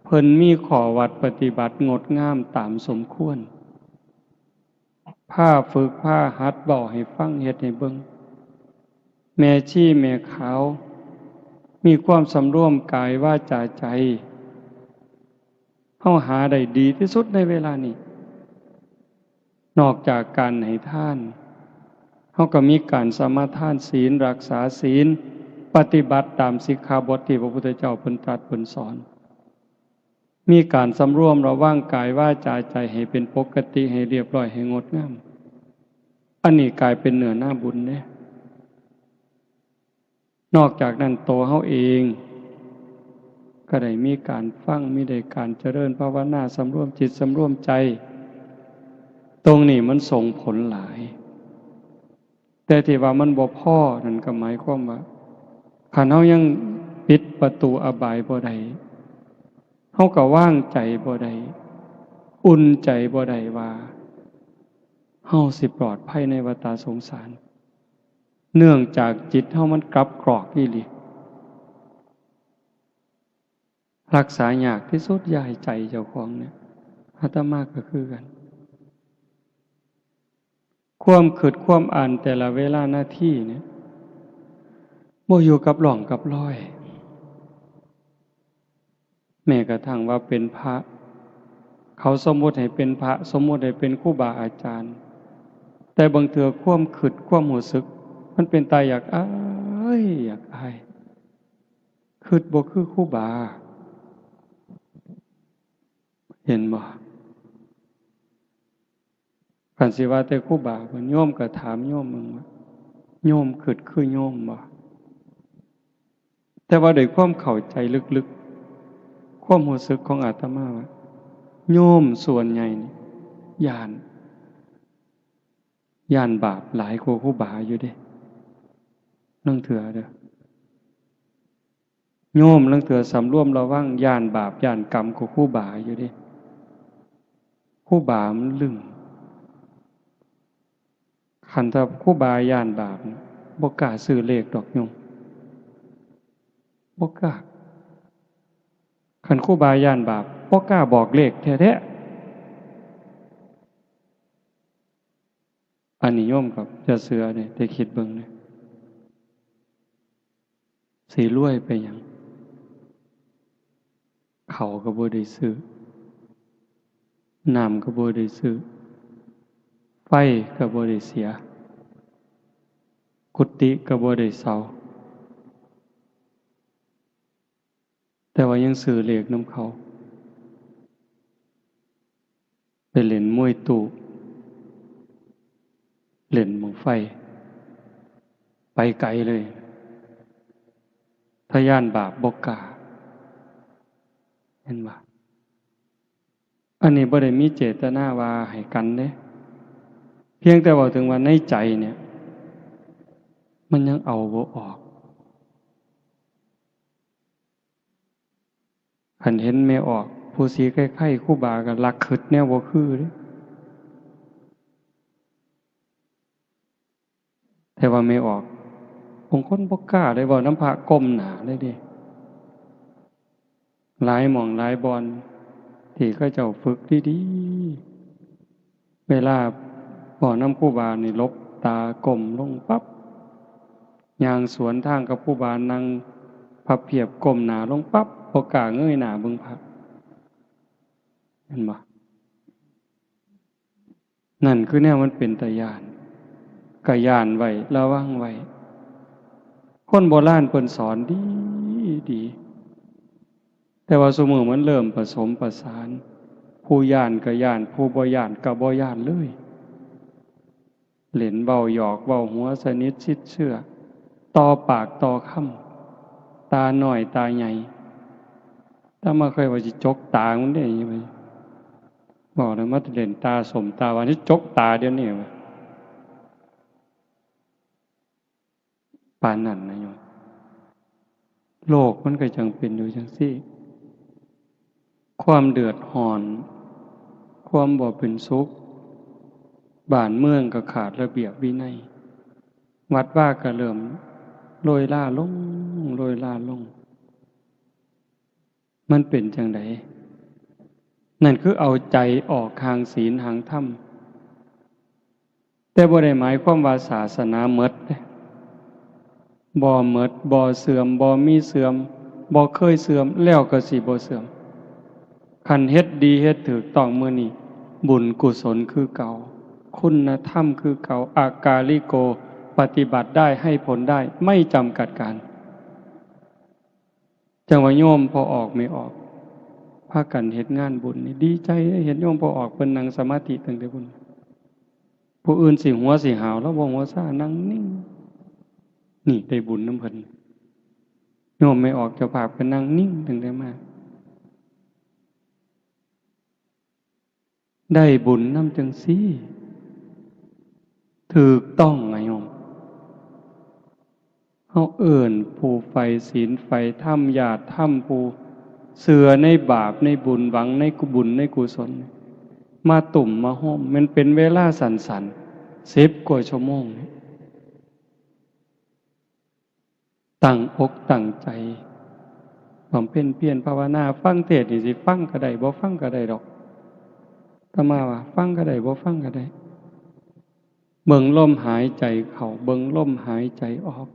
เพิ่นมีข้อวัดปฏิบัติงดงามตามสมควรพาฝึกพาหัดเว้าให้ฟังเฮ็ดให้เบิ่งแม่ชีแม่ขาวมีความสำรวมกายวาจาใจเฮาหาได้ดีที่สุดในเวลานี้นอกจากการให้ทานเฮาก็มีการสมาทานศีลรักษาศีลปฏิบัติตามสิกขาบทที่พระพุทธเจ้าเพิ่นตรัสเพิ่นสอนมีการสำรวมระวังกายวาจาใจให้เป็นปกติให้เรียบร้อยให้งดงามอันนี้กลายเป็นเนื้อหน้าบุญเด้นอกจากนั้นตัวเฮาเองก็ได้มีการฟังมีได้การเจริญภาวนาสำรวมจิตสำรวมใจตรงนี้มันส่งผลหลายแต่ที่ว่ามันบ่พอนั่นก็หมายความว่าคันเฮายังปิดประตูอบายบ่ได้เฮาก็ว่างใจบ่ได้อุ่นใจบ่ได้ว่าเฮาสิปลอดภัยในวัฏสงสารเนื่องจากจิตเฮามันกลับกรอกอีหลีรักษายากที่สุดอย่าให้ใจเจ้าของเนี่ยอาตมาก็คือกันความคิดความอ่านแต่ละเวลาหน้าที่เนี่ยบ่อยู่กับหล่องกับรอยแม้กระทั่งว่าเป็นพระเขาสมมุติให้เป็นพระสมมุติให้เป็นครูบาอาจารย์แต่บางเทื่อความคิดความรู้สึกมันเป็นตาอยากอายอยากอายคิดบ่คือครูบาเห็นบ่คันสิว่าแต่ครูบาเพิ่นโยมก็ถามโยมมึงว่าโยมคิดคือโยมบ่แต่ว่าด้วยความเข้าใจลึกๆความรู้สึกของอาตมาว่าโยมส่วนใหญ่นี่ย่านบาปหลายกว่าครูบาอยู่เด้นั่งเถื่อเด้อโยมนั่งเถื่อสำรวมระวังย่านบาปย่านกรรมกว่าครูบาอยู่เด้ครูบามันลึงคันถ้าครูบาย่านบาปบ่กล้าซื้อเลขดอกโยมบ่กล้า คันครูบาย่านบาปบ่กล้าบอกเลขแท้ๆอันนี้โยมกับจะเสือเนี่ยได้คิดเบิ่งเนี่ยสิรวยไปหยังเขาก็บ่ได้ซื้อน้ำก็บ่ได้ซื้อไฟก็บ่ได้เสียกุฏิก็บ่ได้เซาแต่ว่ายังซื้อเลขนำเขาไปเล่นมวยตู้เล่นบั้งไฟไปไกลเลยถ้าย่านบาปบ่กล้าเห็นบ่อันนี้บ่ได้มีเจตนาว่าให้กันเด้เพียงแต่ว่าถึงว่าในใจเนี่ยมันยังเอาบ่ออกคันเห็นไม่ออกผู้สีใกล้ๆครูบาก็ลักขึดแนวบ่คือเด้แต่ว่าไม่ออกบางคนบ่กล้าได้เว้าน้ำพระก้มหน้าได้เด้หลายหม่องหลายบอนที่เขาเจ้าฝึกดีๆเวลาบ่น้ำครูบานี่ลบตาก้มลงปั๊บย่างสวนทางกับครูบานั่งพับเพียบก้มหน้าลงปั๊บบ่กล้าเงยหน้าเบิ่งพระเห็นบ่นั่นคือแนวมันเป็นตาย้านก็ย้านไว้ระวังไว้คนโบราณเพิ่นสอนดีแต่ว่าซุมื้อมันเริ่มผสมประสานผู้ย้านก็ย้านผู้บ่ย้านก็บ่ย้านเลยเล่นเว้าหยอกเว้าหัวสนิทชิดเชื่อต่อปากต่อคำตาน้อยตาใหญ่ถ้ามาเคยว่าสิจกตามันได้ยังไงบอกเลยมาเล่นตาสมตาวันนี้จกตาเดี๋ยวนี้ปานนั้นนะโยมโลกมันก็จังเป็นอยู่จังซี่ความเดือดร้อน ความบ่เป็นสุขบ้านเมืองก็ขาดระเบียบวินัยวัดว่าก็เริ่มโรยล่าลงโรยล่าลงมันเป็นจังไดนั่นคือเอาใจออกทางศีลทางธรรมแต่บ่ได้หมายความว่าศาสนาหมดเด้บ่หมดบ่เสื่อมบ่มีเสื่อมบ่เคยเสื่อมแล้วก็สิบ่เสื่อมคันเฮ็ดดีเฮ็ดถูกต้องมื้อนี้บุญกุศลคือเก่าคุณธรรมคือเก่าอากาลิโกปฏิบัติได้ให้ผลได้ไม่จำกัดการจังว่าโยมพอออกไม่ออกพากันเฮ็ดงานบุญนี่ดีใจเห็นโยมพอออกเพิ่นนั่งสมาธิตั้งแต่บุญผู้อื่นสิหัวสิหาวแล้วบ่หัวซ่านั่งนิ่งนี่ได้บุญนำเพิ่นโยมไม่ออกเจ้าภาพก็นั่งนิ่งตั้งแต่มาได้บุญนำจังซี่ถูกต้องไงโยมเฮาเอิ้นผู้ใฝ่ศีลใฝ่ธรรมญาติธรรมผู้เชื่อในบาปในบุญหวังในบุญในกุศลมาตุ่มมาห้อมมันเป็นเวลาสั้นๆ10 กว่าชั่วโมงตั้งอกตั้งใจบำเพ็ญเพียรภาวนาฟังเทศน์นี่สิฟังก็ได้บ่ฟังก็ได้ดอกอาตมาว่าฟังก็ได้บ่ฟังก็ได้เบิ่งลมหายใจเข้าเบิ่งลมหายใจออก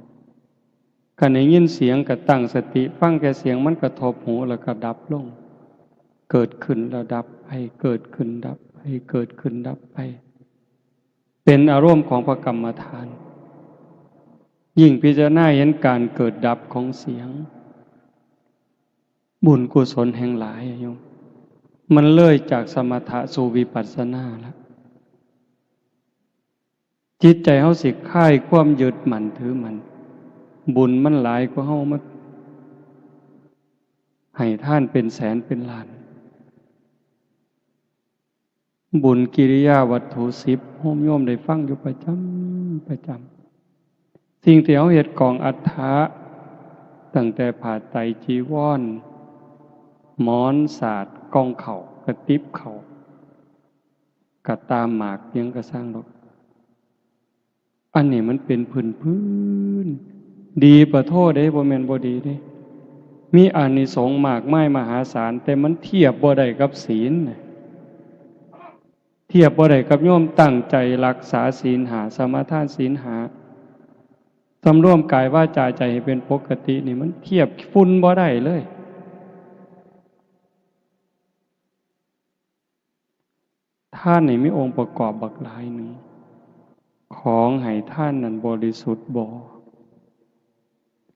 คันได้ยินเสียงก็ตั้งสติฟังแค่เสียงมันกระทบหูแล้วก็ดับลงเกิดขึ้นแล้วดับไปเกิดขึ้นดับไปเกิดขึ้นดับไปเป็นอารมณ์ของพระกรรมฐานยิ่งพิจารณาเห็นการเกิดดับของเสียงบุญกุศลแห่งหลายโยมมันเลยจากสมถะสู่วิปัสสนาแล้วจิตใจเฮาสิคลายความยึดมั่นถือมั่นบุญมันหลายกว่าเฮามาให้ท่านเป็นแสนเป็นล้านบุญกิริยาวัตถุ10โฮมโยมได้ฟังอยู่ประจำสิ่งที่เฮาเฮ็ดกองอัฏฐะตั้งแต่ผ้าไตรจีวรหมอนสาดกองเข่ากระติบเข่ากระตามหมากยังกระสร้างดอกอันนี้มันเป็นพื้นดีประโทษเด้บ่แม่นบ่ดีเด้ มีอานิสงส์มากมายมหาศาลแต่มันเทียบบ่ได้กับศีลเทียบบ่ได้กับโยมตั้งใจรักษาศีลหาสมาทานศีลหาสำรวมกายวาจาใจให้เป็นปกตินี่มันเทียบฝุ่นบ่ได้เลยท่านนี่มีองค์ประกอบบักหลายหนึ่งของให้ท่านนั้นบริสุทธิ์บ่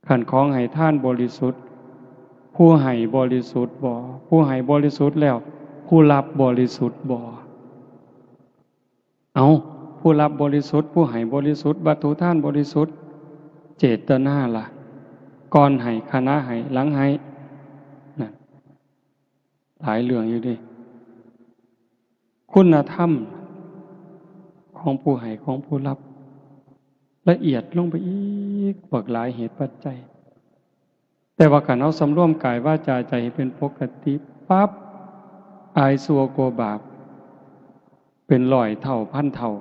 ขันของให้ท่านบริสุทธิ์ผู้ให้บริสุทธิ์บ่ผู้ให้บริสุทธิ์แล้วผู้รับบริสุทธิ์บ่เอาผู้รับบริสุทธิ์ผู้ให้บริสุทธิ์วัตถุท่านบริสุทธิ์เจตนาล่ะก่อนให้คณะให้หลังให้นั่นหลายเรื่องอยู่ดิคุณธรรมของผู้ให้ของผู้รับละเอียดลงไปอีกบักหลายเหตุปัจจัยแต่ว่าการเอาสำรวมกายวาจาใจให้เป็นปกติปั๊บอายสัวโกบาปเป็นร้อยเท่าพันเท่า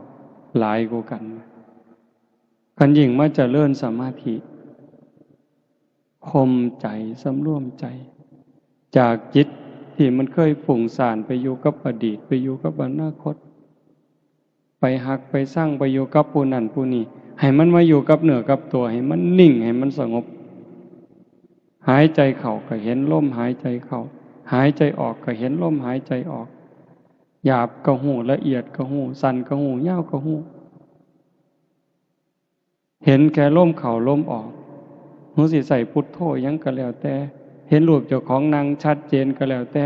หลายกว่ากันยิ่งมาเจริญสมาธิข่มใจสำรวมใจจากจิตที่มันเคยฝุ่งซ่านไปอยู่กับอดีตไปอยู่กับอนาคตไปหักไปสร้างไปอยู่กับผู้นั้นผู้นี้ให้มันมาอยู่กับเนื้อกับตัวให้มันนิ่งให้มันสงบหายใจเข้าก็เห็นลมหายใจเข้าหายใจออกก็เห็นลมหายใจออกหยาบก็หูละเอียดก็หูสั่นก็หูยาวก็หูเห็นแค่ลมเข้าลมออกหูสิใส่พุทโธยังก็แล้วแต่เห็นรูปเจ้าของนางชัดเจนก็แล้วแต่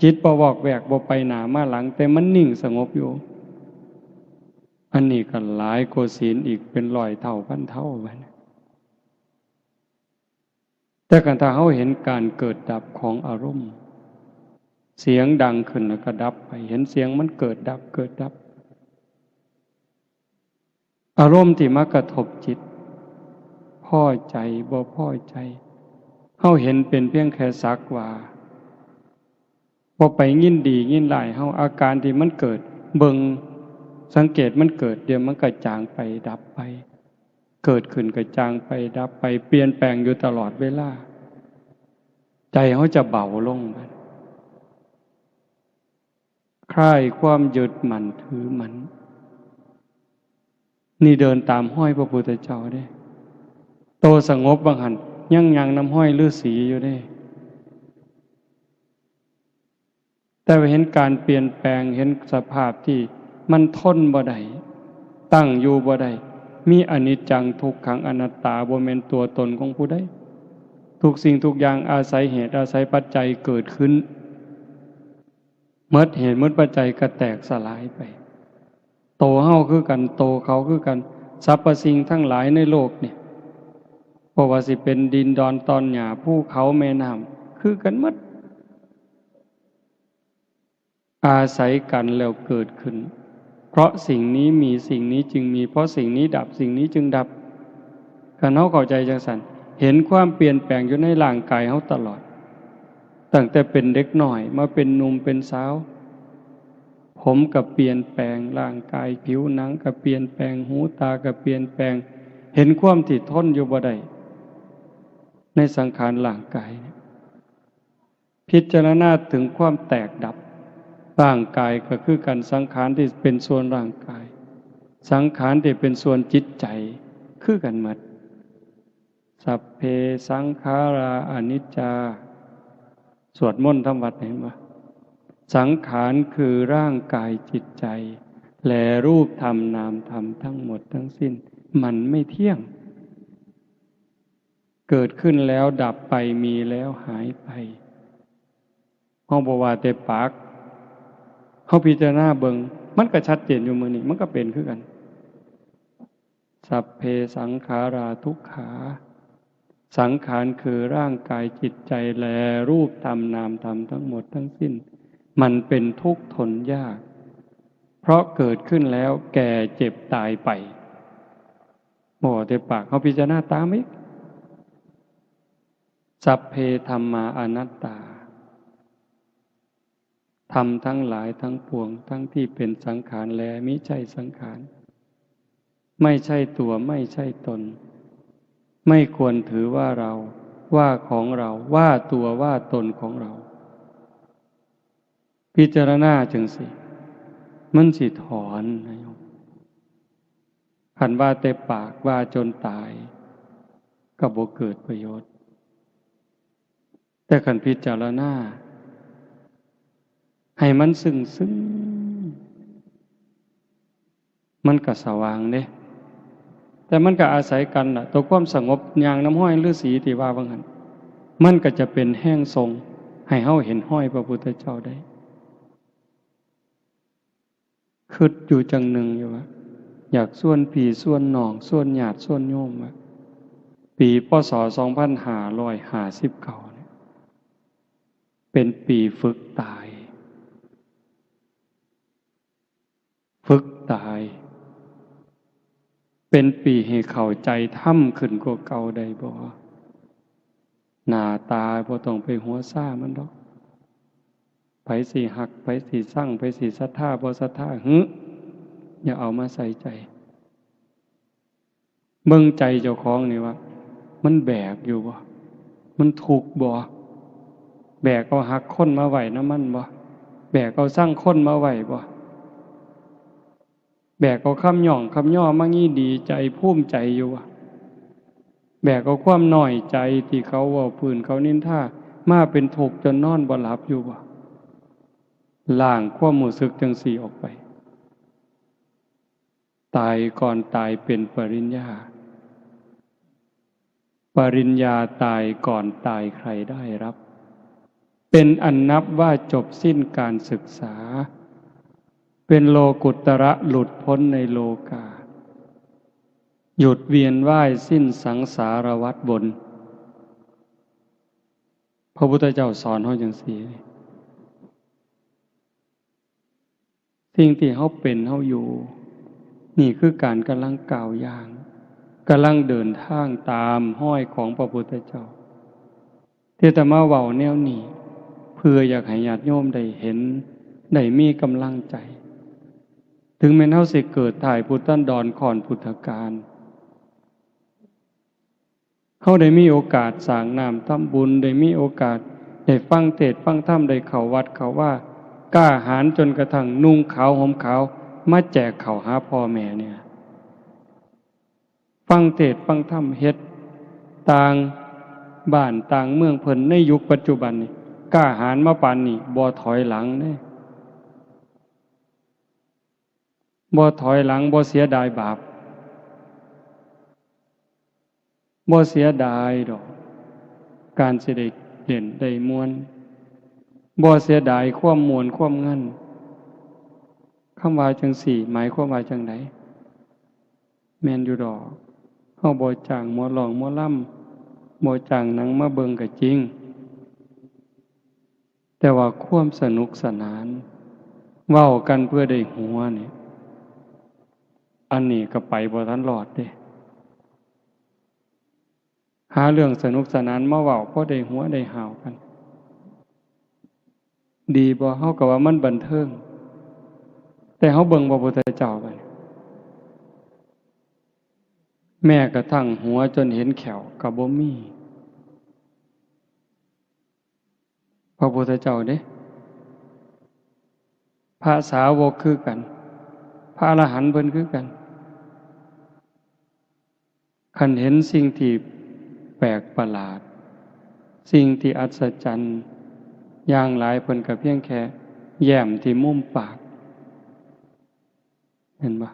จิตบ่วอกแวกบ่ไปหน้ามาหลังแต่มันนิ่งสงบอยู่อันนี้ก็หลายกว่าศีลอีกเป็นร้อยเท่าพันเท่าไปแต่กันถ้าเขาเห็นการเกิดดับของอารมณ์เสียงดังขึ้นแล้วก็ดับไปเห็นเสียงมันเกิดดับเกิดดับอารมณ์ที่มากระทบจิตพอใจบ่พอใจเขาเห็นเป็นเพียงแค่สักว่าบ่ไปยินดียินร้ายเขาอาการที่มันเกิดเบิ่งสังเกตมันเกิดเดี๋ยวมันก็จางไปดับไปเกิดขึ้นก็จางไปดับไปเปลี่ยนแปลงอยู่ตลอดเวลาใจเขาจะเบาลงไปคลายความยึดมั่นถือมั่นนี่เดินตามห้อยพระพุทธเจ้าได้โตสงบบางหันยังน้ำห้อยฤาษีอยู่ได้แต่เห็นการเปลี่ยนแปลงเห็นสภาพที่มันทนบ่ได้ตั้งอยู่บ่ได้มีอนิจจังทุกขังอนัตตาบ่แม่นตัวตนของผู้ใดทุกสิ่งทุกอย่างอาศัยเหตุอาศัยปัจจัยเกิดขึ้นเมื่อเหตุเมื่อปัจจัยก็แตกสลายไปโตเฮาคือกันโตเขาคือกันสรรพสิ่งทั้งหลายในโลกเนี่ยบ่ว่าสิเป็นดินดอนตอนหญ้าภูเขาแม่น้ำคือกันหมดอาศัยกันแล้วเกิดขึ้นเพราะสิ่งนี้มีสิ่งนี้จึงมีเพราะสิ่งนี้ดับสิ่งนี้จึงดับการเฮาเข้าใจจังซั่นเห็นความเปลี่ยนแปลงอยู่ในร่างกายเฮาตลอดตั้งแต่เป็นเด็กน้อยมาเป็นหนุ่มเป็นสาวผมก็เปลี่ยนแปลงร่างกายผิวหนังก็เปลี่ยนแปลงหูตาก็เปลี่ยนแปลงเห็นความที่ทนอยู่บ่ได้ในสังขารร่างกายพิจารณาถึงความแตกดับร่างกายก็คือกันสังขารที่เป็นส่วนร่างกายสังขารที่เป็นส่วนจิตใจคือกันหมดสัพเพสังขาราอนิจจาสวดมนต์ทำวัดเห็นปะสังขารคือร่างกายจิตใจและรูปธรรมนามธรรมทั้งหมดทั้งสิ้นมันไม่เที่ยงเกิดขึ้นแล้วดับไปมีแล้วหายไปเฮาบ่ว่าแต่ปากเฮาพิจารณาเบิ่งมันก็ชัดเจนอยู่มื้อนี้มันก็เป็นคือกันสัพเพสังขาราทุกขาสังขารคือร่างกายจิตใจและรูปธรรมนามธรรมทั้งหมดทั้งสิ้นมันเป็นทุกข์ทนยากเพราะเกิดขึ้นแล้วแก่เจ็บตายไปบ่แต่ปากเฮาพิจารณาตามอีกสัพเพธัมมาอนัตตาธรรมทั้งหลายทั้งปวงทั้งที่เป็นสังขารและมิใช่สังขารไม่ใช่ตัวไม่ใช่ตนไม่ควรถือว่าเรา ว่าของเราว่าตัวว่าตนของเราพิจารณาจังสิมันสิถอนนะโยมคันว่าแต่ปากว่าจนตายก็บ่เกิดประโยชน์แต่คันพิจารณาให้มันซึ้งมันก็สว่างเด้แต่มันก็อาศัยกันน่ะตัวความสงบอย่างน้ำห้อยฤาษีที่ว่าว่างั้นมันก็จะเป็นแห้งทรงให้เฮาเห็นห้อยพระพุทธเจ้าได้คิดอยู่จังหนึ่งอยู่ว่าอยากส่วนพี่ส่วนน้องส่วนญาติส่วนโยมว่าปีพ.ศ. 2559เนี่ยเป็นปีฝึกตายเป็นปีให้เข้าใจธรรมขึ้นกว่าเก่าได้บ่หน้าตาบ่ต้องไปหัวซ่ามันดอกไผสิหักไผสิสั่งไผสิศรัทธาบ่ศรัทธาอย่าเอามาใส่ใจเบิ่งใจเจ้าของนี่ว่ามันแบกอยู่บ่มันทุกข์บ่แบกเอาหักคนมาไว้นำมันบ่แบกเอาสร้างคนมาไว้บ่แบกเอาคำหย่องคำย่อมางี้ดีใจภูมิใจอยู่บ่แบกเอาความน้อยใจที่เขาเว้าพื้นเขานินทามาเป็นทุกข์จนนอนบ่หลับอยู่บ่ล้างความรู้สึกจังสี่ออกไปตายก่อนตายเป็นปริญญาตายก่อนตายใครได้รับเป็นอันนับว่าจบสิ้นการศึกษาเป็นโลกุตระหลุดพ้นในโลกาหยุดเวียนว่ายสิ้นสังสารวัฏบนพระพุทธเจ้าสอนเฮาจังซี่สิ่งที่เฮาเป็นเฮาอยู่นี่คือการกำลังก้าวย่างกำลังเดินทางตามห้อยของพระพุทธเจ้าที่จะมาเว้าแนวนี้เพื่ออยากให้ญาติโยมได้เห็นได้มีกำลังใจถึงแม้เฮาสิเกิดถ่ายพุทธันดรก่อนพุทธกาลเฮาได้มีโอกาสสร้างน้ำทำบุญได้มีโอกาสได้ฟังเทศน์ฟังธรรมได้เข้าวัดเข้าว่ากล้าหาญจนกระทั่งนุ่งขาวห่มขาวมาแจกข้าวหาพ่อแม่เนี่ยฟังเทศน์ฟังธรรมเฮ็ดต่างบ้านต่างเมืองเพิ่นในยุคปัจจุบันนี่กล้าหาญมาปานนี้บ่ถอยหลังเด้บ่ถอยหลังบ่เสียดายบาปบ่เสียดายดอกการสิได้เด่นได้มวลบ่เสียดายความมวลความเงินคำว่าจังสี่หมายความว่าจังไดแม่นอยู่ดอกเฮาบ่จ้างหมอร้องหมอลำบ่จ้างหนังมาเบิ่งก็จริงแต่ว่าความสนุกสนานเว้ากันเพื่อได้หัวนี่อันนี้ก็ไปบ่ทันรอดเด้หาเรื่องสนุกสนานมาเว้าพอได้หัวได้หาวกันดีบ่เฮาก็ว่ามันบันเทิงแต่เฮาเบิ่งพระพุทธเจ้าไปแม้กระทั่งหัวจนเห็นแขวก็บ่มีพระพุทธเจ้าเด้พระสาวกคือกันพระอรหันต์เพิ่นคือกันคันเห็นสิ่งที่แปลกประหลาดสิ่งที่อัศจรรย์อย่างหลายเพิ่นก็เพียงแค่แย้มที่มุมปากเห็นบ่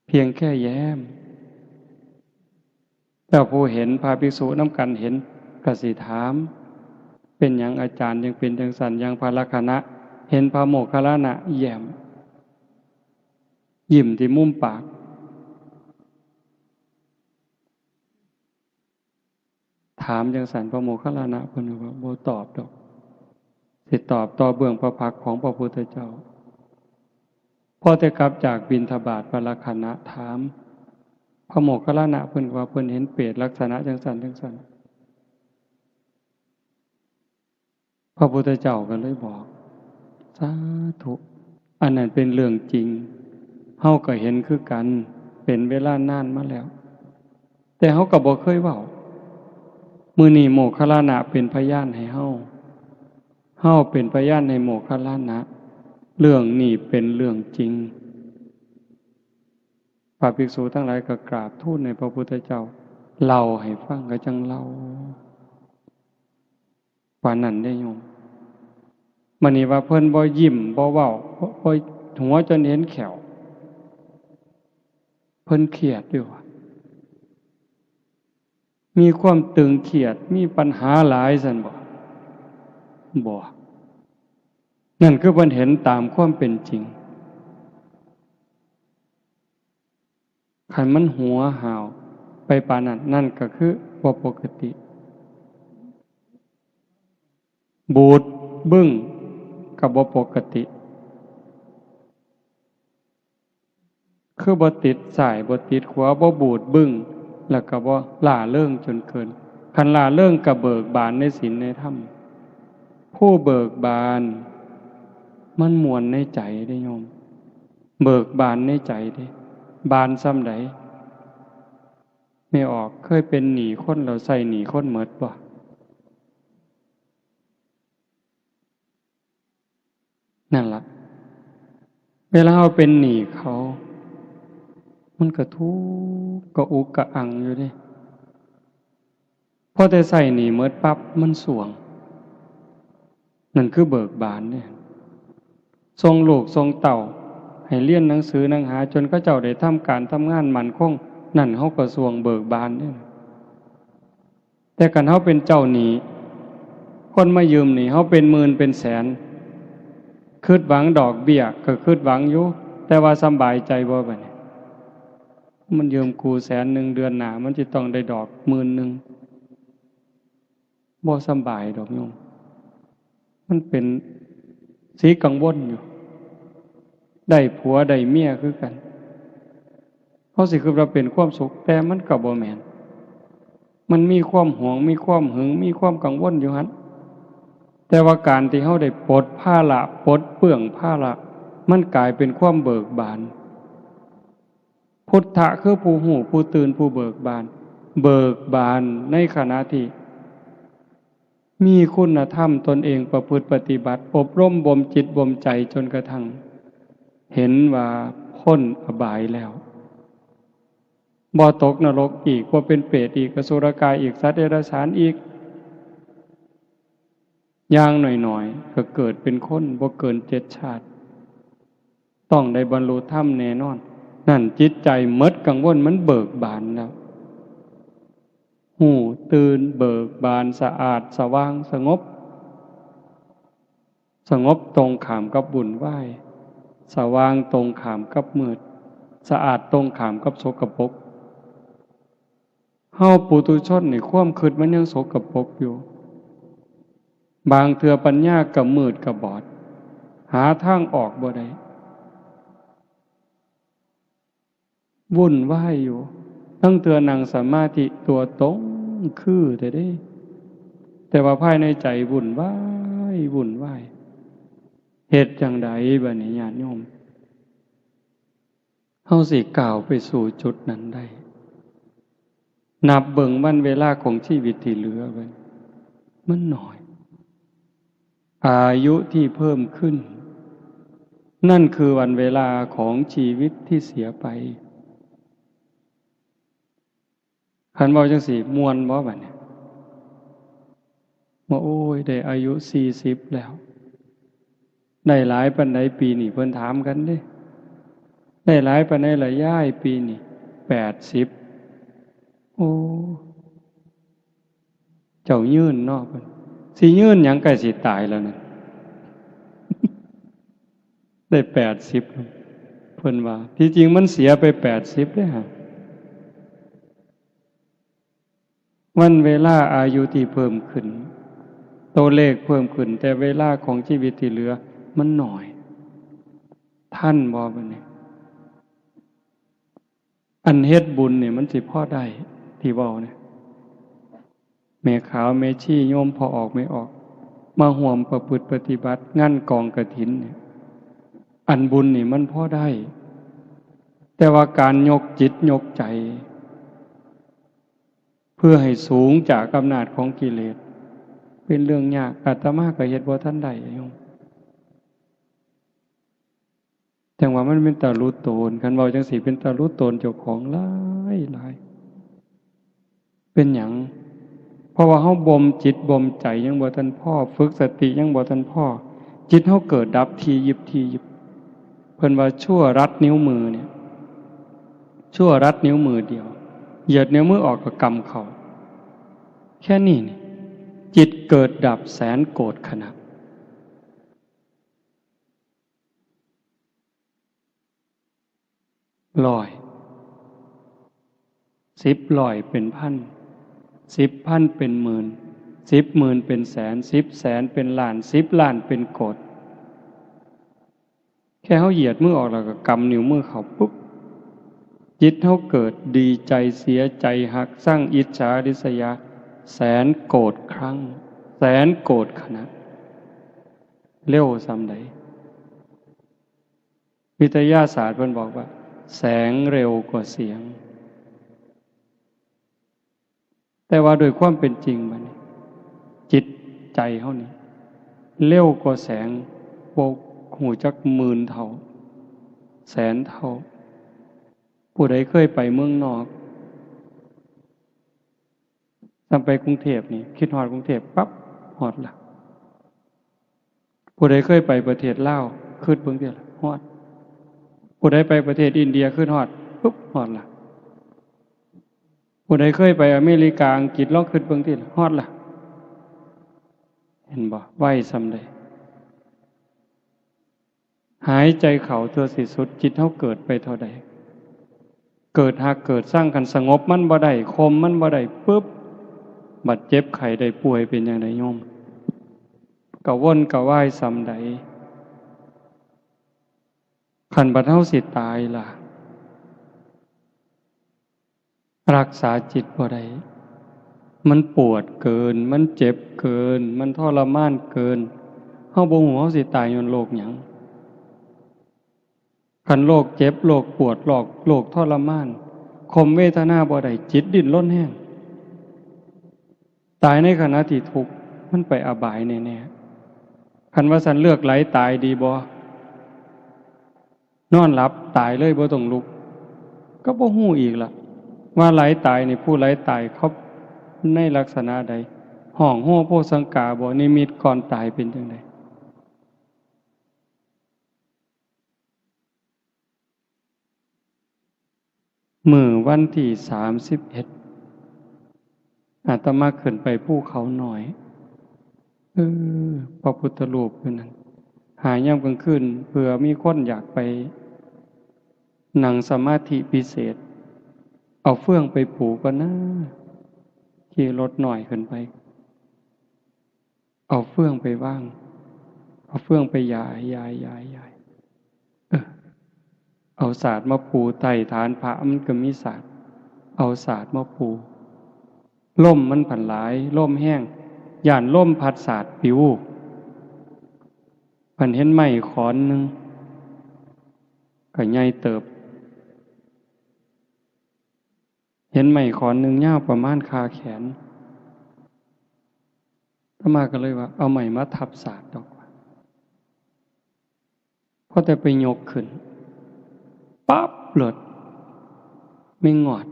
เพียงแค่แย้มแต่ผู้เห็นพระภิกษุนำกันเห็นก็สิถามเป็นหยังอาจารย์ยังเป็นจังซั่นอย่างพระลักขณะเห็นพระโมคคัลลานะแย้มยิ้มที่มุมปากถามจังซั่นพระโมคคัลลานะเพิ่นว่าบ่ตอบดอกสิตอบต่อเบื้องพระพักตร์ของพระพุทธเจ้าพอแต่กลับจากบิณฑบาตพระลักขณะถามพระโมคคัลลานะเพิ่นว่าเพิ่นเห็นเปรตลักษณะจังซั่นจังซั่นพระพุทธเจ้าก็เลยบอกสาธุอันนั้นเป็นเรื่องจริงเฮาก็เห็นคือกันเป็นเวลานานมาแล้วแต่เฮาก็บ่เคยเว้า มื้อนี้โมคคัลลานะเป็นพยานให้เฮาเป็นพยานในโมคคัลลานะเรื่องนี้เป็นเรื่องจริงพระภิกษุทั้งหลายก็กราบทูลในพระพุทธเจ้าเล่าให้ฟังก็จังเล่าว่านั้นได้โยมมื้อนี้ว่าเพิ่นบ่ยิ้มบ่เว้าบ่หัวจนเห็นแขวเพิ่นเครียดอยู่มีความตึงเครียดมีปัญหาหลายซั่นบ่นั่นคือเพิ่นเห็นตามความเป็นจริงคันมันหัวหาวไปปานนั้นนั่นก็คือบ่ปกติบูดบึ้งก็บ่ปกติคือบ่ติดสายบ่ติดขวาบ่บูดบึ้งแล้วก็บ่ล่าเริงจนเกินคันล่าเริงก็เบิกบานในศีลในธรรมผู้เบิกบานมันม่วนในใจได้โยมเบิกบานในใจเด้บานซ้ำใดไม่ออกเคยเป็นหนี้คนแล้วใส่หนี้คนหมดบ่นั่นล่ะเวลาเราเป็นหนี้เขามันก็ทุกข์ก็อุกกะอังอยู่ดิพอแต่ใส่หนี้หมดปั๊บมันสวงนั่นคือเบิกบานเนี่ยทรงลูกทรงเต่าให้เรียนหนังสือหนังหาจนเขาเจ้าได้ทำการทำงานมั่นคงนั่นเฮาก็สวงเบิกบานเนี่ยแต่คันเฮาเป็นเจ้าหนี้คนมายืมหนี้เฮาเป็นหมื่นเป็นแสนคิดหวังดอกเบี้ยก็คิดหวังอยู่แต่ว่าสำบายใจบ่บัดนี้มันยืมกู100,000เดือนหน้ามันสิต้องได้ดอก10,000บ่สำบายดอกโยมมันเป็นสีกังวลอยู่ได้ผัวได้เมียคือกันเขาสิคือเราเป็นความสุขแต่มันก็บ่แม่นมันมีความหวงมีความหึงมีความกังวลอยู่หั่นแต่ว่าการที่เฮาได้ปลดภาระปลดเปลื้องภาระมันกลายเป็นความเบิกบานพุทธะคือผู้หูผู้ตื่นผู้เบิกบานเบิกบานในขณะที่มีคุณธรรมตนเองประพฤติปฏิบัติอบรมบ่มจิตบ่มใจจนกระทั่งเห็นว่าพ้นอบายแล้วบ่ตกนรกอีกบ่เป็นเปรตอีกอสุรกายอีกสัตว์เดรัจฉานอีกอย่างหน่อยๆก็เกิดเป็นคนบ่เกิน7 ชาติต้องได้บรรลุธรรมแน่นอนนั่นจิตใจหมดกังวลมันเบิกบานแล้วหูตื่นเบิกบานสะอาดสว่างสงบตรงข้ามกับบุญไหวสว่างตรงข้ามกับมืดสะอาดตรงข้ามกับสกปรกเฮาปุถุชนในความคิดมันยังสกปรกอยู่บางเทื่อปัญญาก็มืดก็บอดหาทางออกบ่ได้วุ่นวายอยู่ตั้งเทื่อนั่งสมาธิตัวตรงคือแต่ว่าภายในใจวุ่นวายเหตุจังใดบัดนี้ญาติโยมเฮาสิก้าวไปสู่จุดนั้นได้นับเบิ่งวันเวลาของชีวิตที่เหลือไว้มันน้อยอายุที่เพิ่มขึ้นนั่นคือวันเวลาของชีวิตที่เสียไปคันเว้าจังซี่ม่วนบ่บัดนี้ว่าโอ้ยได้อายุ40แล้วได้หลายปานใดปีนี้เพิ่นถามกันเด้ได้หลายปานใดล่ะยายปีนี้80โอ้เจ้ายืนเนาะเพิ่นสิยืนหยังใกล้สิตายแล้วนั่น ได้80เพิ่นว่าที่จริงมันเสียไป80เด้อฮะวันเวลาอายุที่เพิ่มขึ้นตัวเลขเพิ่มขึ้นแต่เวลาของชีวิตที่เหลือมันน้อยท่านบ่บัดนี้อันเฮ็ดบุญเนี่ยมันสิพอได้ที่เว้าเนี่ยแม่ขาวแม่ชีโยมพอออกไม่ออกมาร่วมประพฤติปฏิบัติงานกองกฐินเนี่ยอันบุญนี่มันพอได้แต่ว่าการยกจิตยกใจ เพื่อให้สูงจากอำนาจของกิเลสเป็นเรื่องยากอาตมาก็เฮ็ดบ่ทันได้โยมจังว่ามันเป็นตารู้ตนคันเว้าจังซี่เป็นตารู้ตนเจ้าของหลายหลายเป็นหยังเพราะว่าเฮาบ่มจิตบ่มใจยังบ่ทันพอฝึกสติยังบ่ทันพอจิตเฮาเกิดดับทียิบทียิบเพิ่นว่าชั่วรัดนิ้วมือเนี่ยชั่วรัดนิ้วมือเดียวเหยียดนิ้วมือออกก็กำเข้าแค่นี้นี่จิตเกิดดับแสนโกรธขณะร้อย10,000เป็นพัน10,000เป็นหมื่น10,000เป็นแสน10,000,000เป็นล้าน10,000,000เป็นโกรธแค่เขาเหยียดมือออกแล้วก็กำนิ้วมือเขาปุ๊บจิตเขาเกิดดีใจเสียใจหักสร้างอิจฉาริษยาแสนโกรธครั้งแสนโกรธขณะเร็วซ้ำใดวิทยาศาสตร์เพิ่นบอกว่าแสงเร็วกว่าเสียงแต่ว่าโดยความเป็นจริงมันจิตใจเขานี่เร็วกว่าแสงโบกหูจัก10,000 เท่าแสนเท่าผู้ใดเคยไปเมืองนอกตามไปกรุงเทพนี่คิดฮอดกรุงเทพปั๊บฮอดละผู้ใดเคยไปประเทศลาวคิดเบิ่งเด้อล่ะฮอดผู้ใดไปประเทศอินเดียคิดฮอดปุ๊บฮอดละผู้ใดเคยไปอเมริกาอังกฤษลองคิดเบิ่งติฮอดละเห็นบ่ไวส่ำใดหายใจเข้าตัวสิสุดจิตเฮาเกิดไปเท่าใดเกิดหากเกิดสร้างกันสงบมันบ่ได้คมมันบ่ได้ปึ๊บบัดเจ็บไข้ได้ป่วยเป็นจังไดโยมกะวนกะวายส่ำใดคันบัดเฮาสิตายล่ะรักษาจิตบ่ได้มันปวดเกินมันเจ็บเกินมันทรมานเกินเฮาบ่ฮู้เฮาสิตายย้อนโรคหยังคันโรคเจ็บโรคปวดโรคทรมานข่มเวทนาบ่ได้จิตดิ้นรนแห้งตายในขณะที่ทุกข์มันไปอบายแน่ๆคันว่าสันเลือกไหลตายดีบ่นอนหลับตายเลยบ่ต้องลุกก็บ่ฮู้อีกล่ะว่าไหลตายนี่ผู้ไหลตายเขาในลักษณะใดห้องโหโพสังกาบ่นิมิตก่อนตายเป็นจังไดมื้อวันที่31อาตมาขึ้นไปภูเขาหน่อยพระพุทธรูปอยู่นั่นหายามกลางคืนเผื่อมีคนอยากไปนั่งสมาธิพิเศษเอาเฟื่องไปปลูกก็นะขี่รถหน่อยขึ้นไปเอาเฟื่องไปว่างเอาเฟื่องไปยายเอาศาสตร์มาปูไต่ฐานพระมันก็มีศาสตร์เอาศาสตร์มาปูล่มมันผันหลายล่มแห้งย่านล่มพัดศาสตร์ปิวผันเห็นไม้ขอนหนึ่งก็ใหญ่เติบเห็นไม้ขอนหนึ่งยาวประมาณคาแขนอาตมาก็เลยว่าเอาไม้มาทับศาสตร์ดอกพอแต่ไปยกขึ้นปั๊บหลดไม่งอด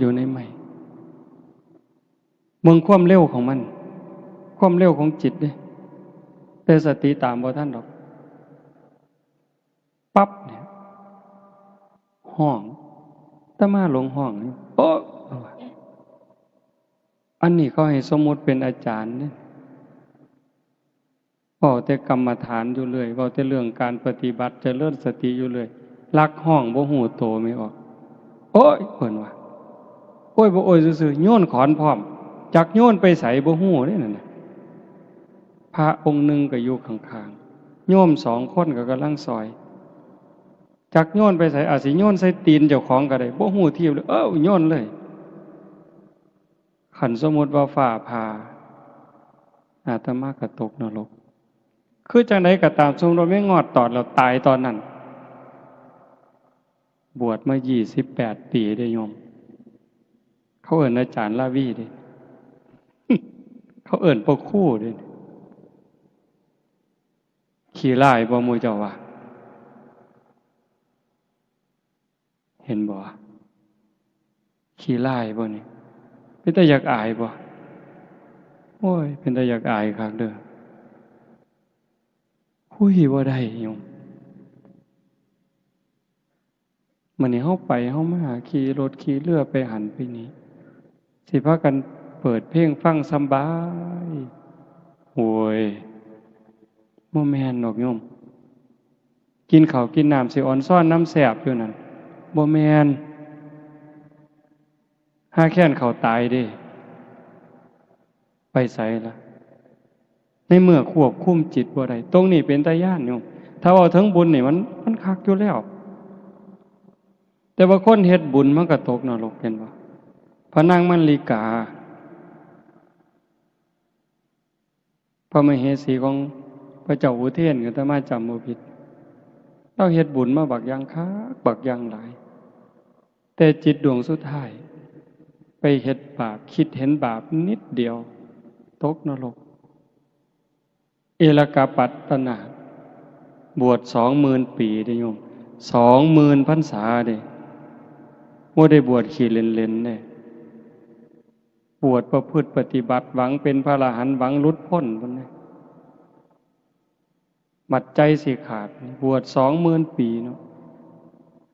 อยู่ในไม้เมืองความเร็วของมันความเร็วของจิตเด้แต่สติตามบ่ทันดอกปั๊บเนี่ยห้องอาตมาลงห้องนี่โอ๊ะอันนี้เขาให้สมมุติเป็นอาจารย์เนี่ยเว้าแต่กรรมฐานอยู่เรื่อยเว้าแต่เรื่องการปฏิบัติเจริญสติอยู่เรื่อยลักห้องบ่ฮู้โตไม่ออกโอ๊ยเพิ่นว่าโอ้ยบ่โอ้ยซื่อๆโยนขอนพร้อมจักโยนไปไสบ่ฮู้เด้นั่นน่ะพระองค์หนึ่งก็อยู่ข้างๆโยม2คนก็กำลังซอยจักโยนไปไสอาจสิโยนใส่ตีนเจ้าของก็ได้บ่ฮู้ทีเลยโยนเลยคันสมมุติว่าฟ้าผ่าอาตมาก็ตกนรกคือจังไดก็ตามสมมุติว่าไม่งอดตอดแล้วตายตอนนั้นบวชมา28 ปีได้โยม เขาเอิ้นอาจารย์ลาวีเด้ เขาเอิ้นปกครู่เด้ขี้ร้ายบ่หมู่เจ้าว่าเห็นบ่ขี้ร้ายบ่นี่เป็นตาอยากอายบ่โอ้ยเป็นตาอยากอายคักเด้อคุยบ่ได้โยมมื้อนี้เฮาไปเฮามาขี่รถขี่เรือไปหันไปนี้สิพากันเปิดเพลงฟังสำบายโอ้ยบ่แม่นดอกโยมกินข้าวกินน้ำสิอ่อนซ้อนน้ำแซ่บอยู่นั่นบ่แม่นหาแค้นเขาตายเด้ไปไสล่ะในเมื่อควบคุมจิตบ่ได้ตรงนี้เป็นตาย้านโยมถ้าว่าถึงบุญนี่มันคักอยู่แล้วแต่ว่าคนเฮ็ดบุญมันก็ตกนรกเห็นบ่พระนางมัลลิกาพระมเหสีของพระเจ้าอุเทนก็อาตมาจำบ่ผิดเราเฮ็ดบุญมาบักอย่างคักบักอย่างหลายแต่จิตดวงสุดท้ายไปเฮ็ดบาปคิดเห็นบาปนิดเดียวตกนรกเอลกาปัตตนาบวช20,000 ปีเด้โยม20,000 พรรษาเด้บ่ได้บวชขี้เล่นๆเด้บวชประพฤติปฏิบัติหวังเป็นพระอรหันต์หวังหลุดพ้นพุ่นเด้บัดใจสิขาดบวช20,000 ปีเนาะ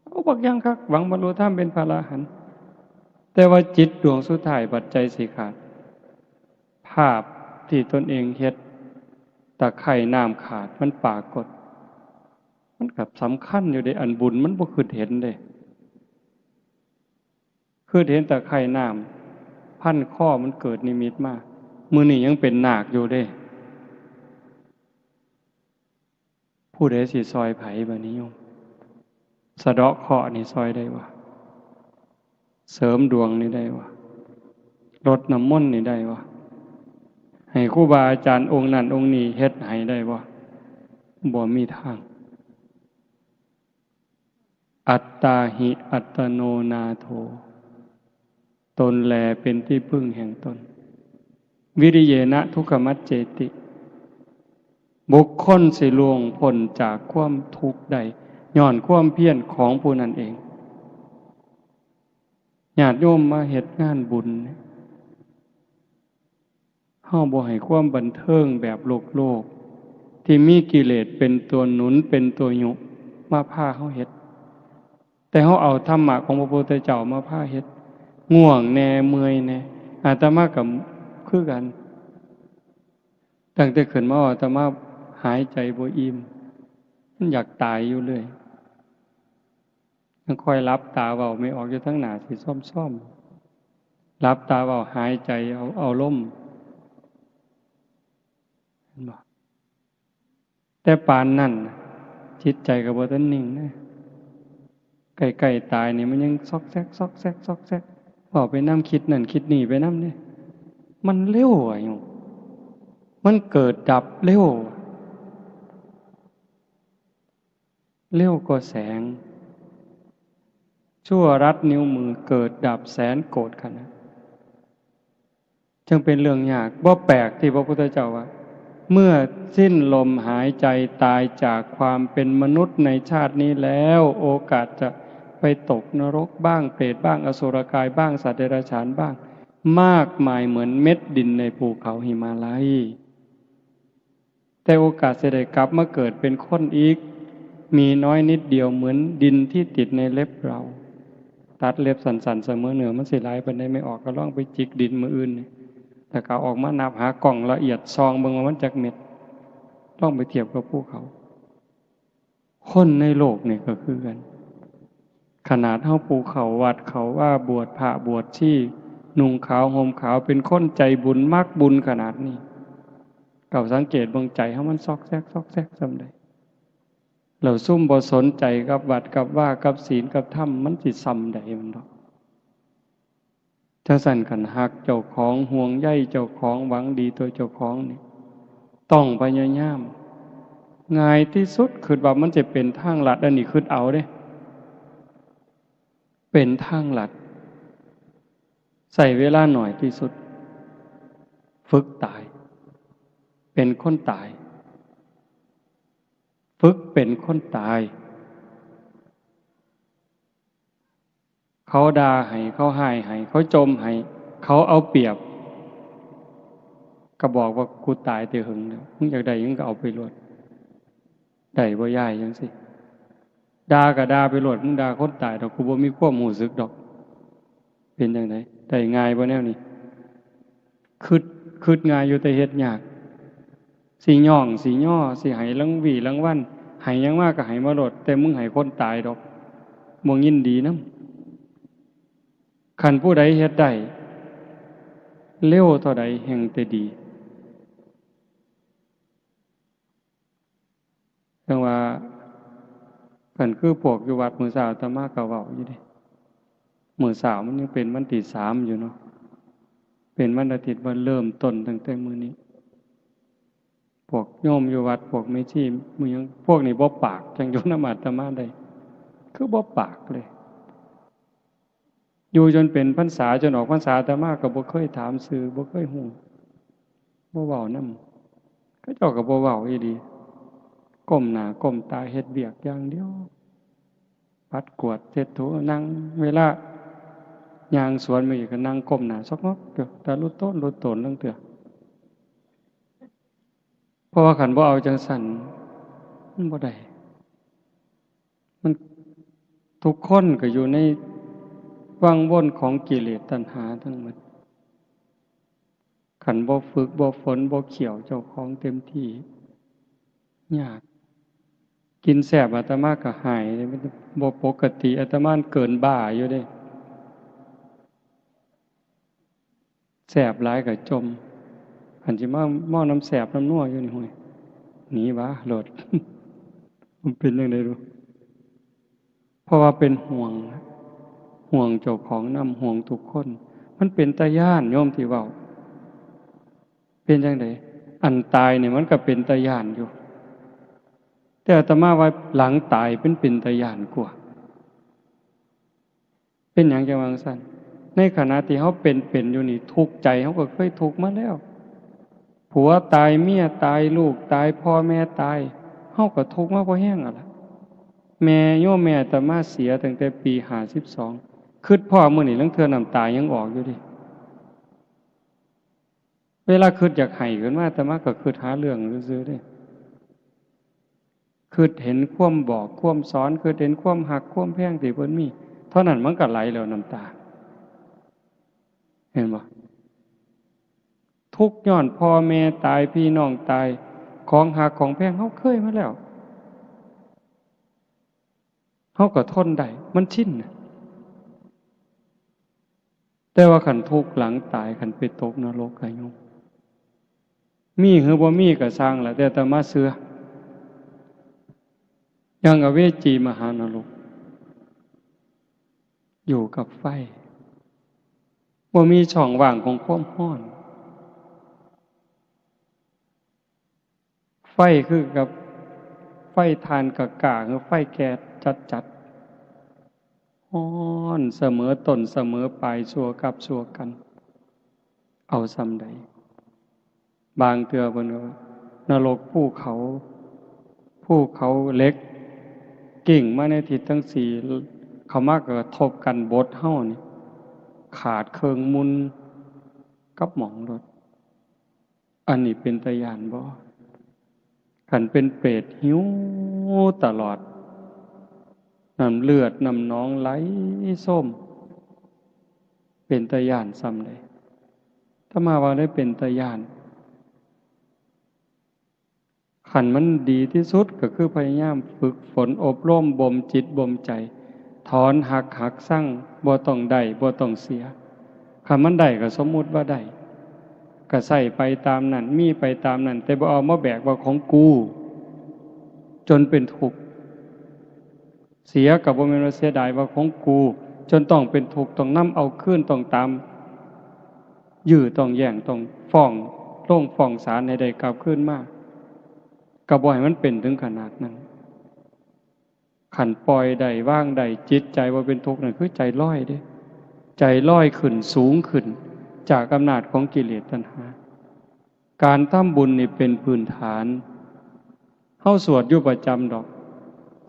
เอาบักอย่างคักหวังบรรลุธรรมเป็นพระอรหันต์แต่ว่าจิตดวงสุดท้ายบัดใจสิขาดภาพที่ตนเองเฮ็ดตะไคร่น้ำขาดมันปรากฏมันกับสำคัญอยู่ในอันบุญมันบ่คือเห็นเด้คือเห็นตะไคร่น้ำพันข้อมันเกิดนิมิตมามื้อนี้ยังเป็นนาคอยู่เด้ผู้ใดสิซอยไผบัดนี้โยมสะเดาะเคราะห์นี่ซอยได้บ่เสริมดวงนี่ได้บ่รดน้ำมนต์นี่ได้บ่ให้ครูบาอาจารย์องค์นั้นองค์นี้เฮ็ดให้ได้บ่มีทางอัตตาหิอัตโนนาโถตนแลเป็นที่พึ่งแห่งตนวิริเยนะทุกขมัจเจติบุคคลสิล่วงพ้นจากความทุกข์ได้ย้อนความเพียรของผู้นั้นเองญาติโยมมาเฮ็ดงานบุญเฮาบ่ให้ความบันเทิงแบบโลกที่มีกิเลสเป็นตัวหนุนเป็นตัวยุมาพาเฮาเฮ็ดแต่เฮาเอาธรรมะของพระพุทธเจ้ามาพาเฮ็ดง่วงแน่เมื่อยแน่อาตมาก็คือกันตั้งแต่ขึ้นมาอาตมาหายใจบ่อิ่มมันอยากตายอยู่เลยยังค่อยรับตาเว้าไม่ออกอยู่ทั้งหน้าสิซ่อมๆรับตาเว้าหายใจเอาลมเห็นบ่แต่ปานนั้นจิตใจก็บ่ทันนิ่งนะใกล้ๆตายนี่มันยังซอกแซกซอกแซกซอกแซกเว้าไปนำคิดนั่นคิดนี่ไปนำเด้มันเร็วอ่ะโยมมันเกิดดับเร็วกว่าแสงชั่วรัดนิ้วมือเกิดดับแสนโกรธขนาดจึงเป็นเรื่องยากบ่แปลกที่พระพุทธเจ้าว่าเมื่อสิ้นลมหายใจตายจากความเป็นมนุษย์ในชาตินี้แล้วโอกาสจะไปตกนรกบ้างเปรตบ้างอสุรกายบ้างสัตว์เดรัจฉานบ้างมากมายเหมือนเม็ดดินในภูเขาหิมาลัยแต่โอกาสจะได้กลับมาเกิดเป็นคนอีกมีน้อยนิดเดียวเหมือนดินที่ติดในเล็บเราตัดเล็บสันๆเสมอเหนือมันสิหลายปานใดไม่ออกก็ลองไปจิกดินมื้ออื่นนี่แต่ก็ออกมานับหากล่องละเอียดซองเบิ่งว่ามันจักเม็ดต้องไปเทียบกับภูเขาคนในโลกนี่ก็คือกันขนาดเฮาภูเขาวัดเขาว่าบวชพระบวชชีนุ่งขาวห่มขาวเป็นคนใจบุญมักบุญขนาดนี้ก็สังเกตเบิ่งใจเฮามันซอกแซกซำใดเราซุ่มบ่สนใจกับวัดกับว่ากับศีลกับธรรมมันสิซ้ำใดมันดอกถ้าสั่นกันฮักเจ้าของห่วงใยเจ้าของหวังดีตัวเจ้าของนี่ต้องพยายามง่ายที่สุดคือว่ามันจะเป็นทางลัดอันนี้คือเอาเด้เป็นทางลัด ใส่เวลาหน่อยที่สุดฝึกตายเป็นคนตายฝึกเป็นคนตายเขาด่าให้เขาให้ให้เขาจมให้เขาเอาเปรียบก็บอกว่ากูตายแต่หึงแล้วมึงอยากได้ยังก็เอาไปรวดได้บ่ย่ายจังสิด่าก็ด่าไปรวดมึงด่าคนตายดอกกูบ่มีความรู้สึกดอกเป็นจังไดได้ง่ายบ่แนวนี้คิดง่ายอยู่แต่เฮ็ดยากสิย่องสิย่อสิให้รางวีรางวัลให้หยังมากก็ให้มาโลดแต่มึงให้คนตายดอกบ่ยินดีนำคันผู้ใดเฮ็ดได้เร็วเท่าใดแห่งแต่ดีจังว่าคันคือพวกอยู่วัดมื้อเช้าอาตมาก็เว้าอยู่เด้มื้อเช้ามันยังเป็นวันที่3อยู่เนาะเป็นวันอาทิตย์วันเริ่มต้นตั้งแต่มื้อนี้พวกโยมอยู่วัดพวกแม่ชีมื้อยังพวกนี้บ่ปากจังอยู่นำอาตมาได้คือบ่ปากเลยอยู่จนเป็นพรรษาจนออกพรรษาอาตมาก็บ่เคยถามชื่อบ่เคยฮู้บ่เว้านำเขาเจ้าก็บ่เว้าอีหลีก้มหน้าก้มตาเฮ็ดเวียกอย่างเดียวปัดกวาดเช็ดถูนั่งเวลาย่างสวนมาอีกก็นั่งก้มหน้าซอกงอกเด้อตาลุต้นลุตนลังเตื้อเพราะว่าคันบ่เอาจังสั่นมันบ่ได้มันทุกคนก็อยู่ในวังวนของกิเลสตัณหาทั้งหมดคันบ่ฝึกบ่ฝนบ่เขี่ยวเจ้าของเต็มที่ยากกินแซ่บอาตมาก็หายมันบ่ปกติอาตมาเกินบ้าอยู่เด้แซ่บหลายก็จมอันสิมาหม้อน้ำแซ่บน้ำนัวอยู่นี่ห้วยหนีวะโลด มันเป็นจังได๋รู้เพราะว่าเป็นห่วงเจ้าของนำห่วงทุกคนมันเป็นตาย้านโยมที่เว้าเป็นจังได๋อันตายเนี่ยมันก็เป็นตาย้านอยู่แต่อาตมาว่าหลังตายเป็นตาย้านกว่าเป็นหยังจังว่าจังซั่นในขณะที่เฮาเป็นอยู่นี่ทุกข์ใจเฮาก็เคยทุกข์มาแล้วผัวตายเมียตายลูกตายพ่อแม่ตายเฮาก็ทุกข์มาบ่แห้งอ่ะล่ะแม่โยมแม่อาตมาเสียตั้งแต่ปี52คิดพ่อมื้อนี้ลังเทื่อน้ำตายังออกอยู่ดิเวลาคิดอยากให้ขึ้นมาอาตมาก็คิดหาเรื่องซื่อๆเด้คิดเห็นความบอกความสอนคิดเห็นความหักความแพงที่เพิ่นมีเท่านั้นมันก็ไหลแล้วน้ำตาเห็นบ่ทุกข์ย้อนพ่อแม่ตายพี่น้องตายของหักของแพงเฮาเคยมาแล้วเฮาก็ทนได้มันชินแต่ว่าคันทุกข์หลังตายคันไปตกนรกก็ยุ่งมีหรือบ่มีก็สร้างล่ะแต่อาตมาเชื่อยังอเวจีมหานรกอยู่กับไฟบ่มีช่องว่างของความร้อนไฟคือกับไฟทานกะกะคือไฟแก๊สจัดๆร้อนเสมอต้นเสมอปลายชั่วกับชั่วกันเอาซำใดบางเทื่อเพิ่นว่านรกภูเขาเหล็กกิ่งมาในทิศทั้งสี่เขามากระทบกันบดเฮานี่ขาดเครื่องมุนกับหมองรถอันนี้เป็นตาย้านบ่คันเป็นเปรตหิวตลอดน้ำเลือดน้ำหนองไหลส้มเป็นตาย้านซ้ำใดถ้ามาว่าได้เป็นตาย้านขันมันดีที่สุดก็คือพยายามฝึกฝนอบรมบ่มจิตบ่มใจถอนหักสั่งบ่ต้องได้บ่ต้องเสียคันมันได้ก็สมมุติว่าได้ก็ใส่ไปตามนั้นมีไปตามนั้นแต่บ่เอามาแบกว่าของกูจนเป็นทุกข์เสียก็บ่แม่นว่าเสียดายว่าของกูจนต้องเป็นทุกข์ต้องนำเอาคืนต้องตามยื้อต้องแย่งต้องฟ้องลงฟ้องศาลให้ได้กลับคืนมาก็บ่ให้มันเป็นถึงขนาดนั้นขันปล่อยได้ว่างได้จิตใจว่าเป็นทุกข์นั่นคือใจลอยเด้ ใจลอยขึ้นสูงขึ้นจากอำนาจของกิเลสตัณหาการทำบุญนี่เป็นพื้นฐานเฮาสวดอยู่ประจำดอก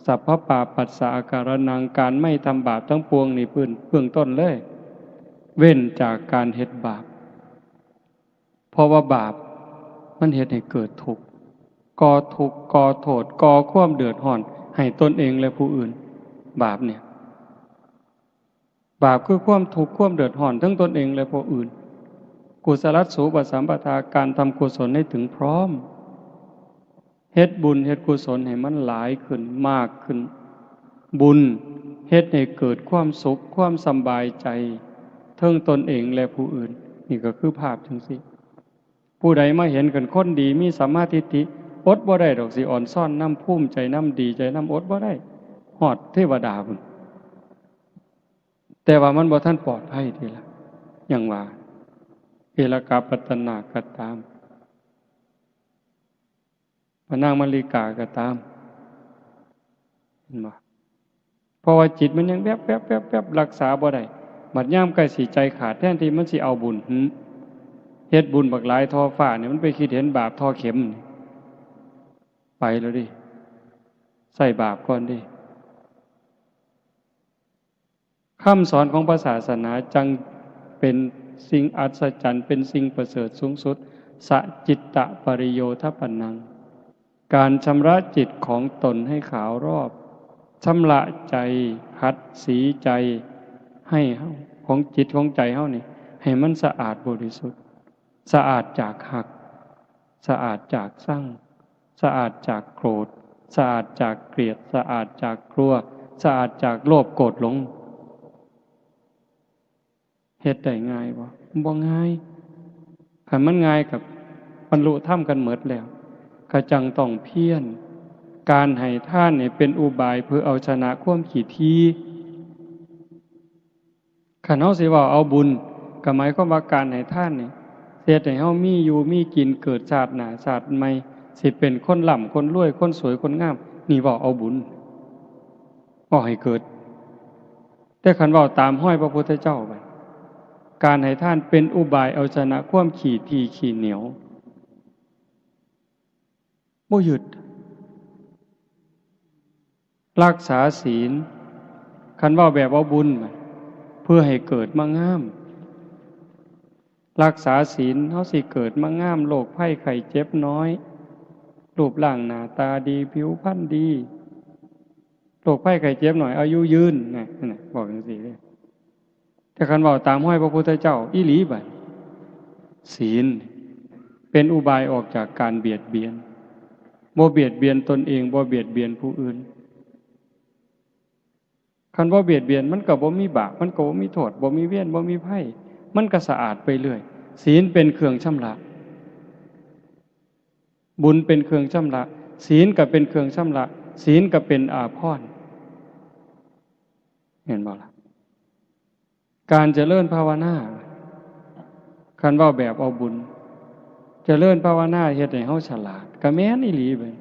สัพพปาปัสสะอาการนังการไม่ทำบาปทั้งปวงนี่เบื้องต้นเลยเว้นจากการเฮ็ดบาปเพราะว่าบาปมันเฮ็ดให้เกิดทุกข์ก่อทุกข์ก่อโทษก่อความเดือดร้อนให้ตนเองและผู้อื่นบาปเนี่ยบาปคือความทุกข์ความเดือดร้อนทั้งตนเองและผู้อื่นกุศลสูปสัมปทาการทำกุศลให้ถึงพร้อมเฮ็ดบุญเฮ็ดกุศลให้มันหลายขึ้นมากขึ้นบุญเฮ็ดให้เกิดความสุขความสบายใจทั้งตนเองและผู้อื่นนี่ก็คือภาพจังซี่ผู้ใดมาเห็นกันคนดีมีสัมมาทิฏฐิอดบ่ได้ดอกสิอ่อนซ่อนน้ำภูมิใจน้ำดีใจน้ำอดบ่ได้ฮอดเทวดาพุ่นแต่ว่ามันบ่ทันปลอดภัยทีละอย่างว่าเอลกาปัตตนาก็ตามพระนางมลิกาก็ตามเห็นบ่เพราะว่าจิตมันยังแวบๆรักษาบ่ได้บัดยามใกล้สิใจขาดแทนที่มันสิเอาบุญเฮ็ดบุญบักหลายทอฟ้าเนี่ยมันไปคิดเห็นบาปทอเข็มไปแล้วดิใส่บาปก่อนดิคำสอนของพระศาสนาจังเป็นสิ่งอัศจรรย์เป็นสิ่งประเสริฐสูงสุดสัจิตตปริโยทปันนังการชำระจิตของตนให้ขาวรอบชำระใจขัดสีใจให้ของจิตของใจเฮานี่ให้มันสะอาดบริสุทธิ์สะอาดจากหักสะอาดจากสั่งสะอาดจากโกรธสะอาดจากเกลียดสะอาดจากกลัวสะอาดจากโลภโกรธหลงเฮ็ดได้ง่ายบ่ง่ายคันมันง่ายกับบรรลุธรรมกันหมดแล้วก็จังต้องเพียรการให้ทานเนี่ยเป็นอุบายเพื่อเอาชนะความขี้ทีคันเฮาสิว่าเอาบุญก็หมายความว่าการให้ทานนี่เฮ็ดให้เฮามีอยู่มีกินเกิดชาติหน้าชาติใหม่สิเป็นคนร่ำคนรวยคนสวยคนงามนี่ว่าเอาบุญบ่ให้เกิดแต่คันว่าตามห้อยพระพุทธเจ้าไปการให้ทานเป็นอุบายเอาชนะความขี้ทีขี้เหนียวบ่หยุดรักษาศีลคันว่าแบบว่าบุญเพื่อให้เกิดมางามรักษาศีลเฮาสิเกิดมางามโรคภัยไข้เจ็บน้อยรูปร่างหน้าตาดีผิวพรรณดีโรคภัยไข้เจ็บหน่อยอายุยืนนั่นน่ะบอกจังซี่เลยแต่คันว่าตามห้อยพระพุทธเจ้าอีหลีบัดศีลเป็นอุบายออกจากการเบียดเบียนบ่เบียดเบียนตนเองบ่เบียดเบียนผู้อื่นคันบ่เบียดเบียนมันก็บ่มีบาปมันก็บ่มีโทษบ่มีเวรบ่มีภัยมันก็สะอาดไปเรื่อยศีลเป็นเครื่องชำระบุญเป็นเครื่องชำระศีลก็เป็นเครื่องชำระศีลก็เป็นอาภรณ์เห็นบ่ล่ะการเจริญภาวนาคันว่าแบบเอาบุญเจริญภาวนาเฮ็ดให้เฮาฉลาดก็แม่นอีหลีเบิด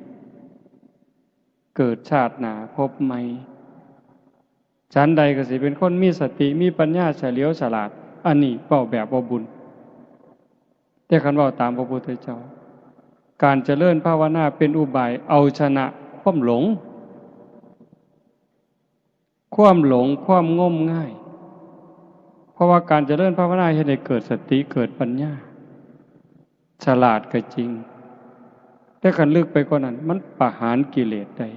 เกิดชาติหน้าพบใหม่ฉันใดก็สิเป็นคนมีสติมีปัญญาเฉลียวฉลาดอันนี้เว้าแบบเอาบุญแต่คันเว้าตามพระพุทธเจ้าการเจริญภาวนาเป็นอุบายเอาชนะความหลงความงมง่ายเพราะว่าการเจริญภาวนาเฮ็ดให้เกิดสติเกิดปัญญาฉลาดก็จริงแต่คันลึกไปกว่านั้นมันประหารกิเลสได้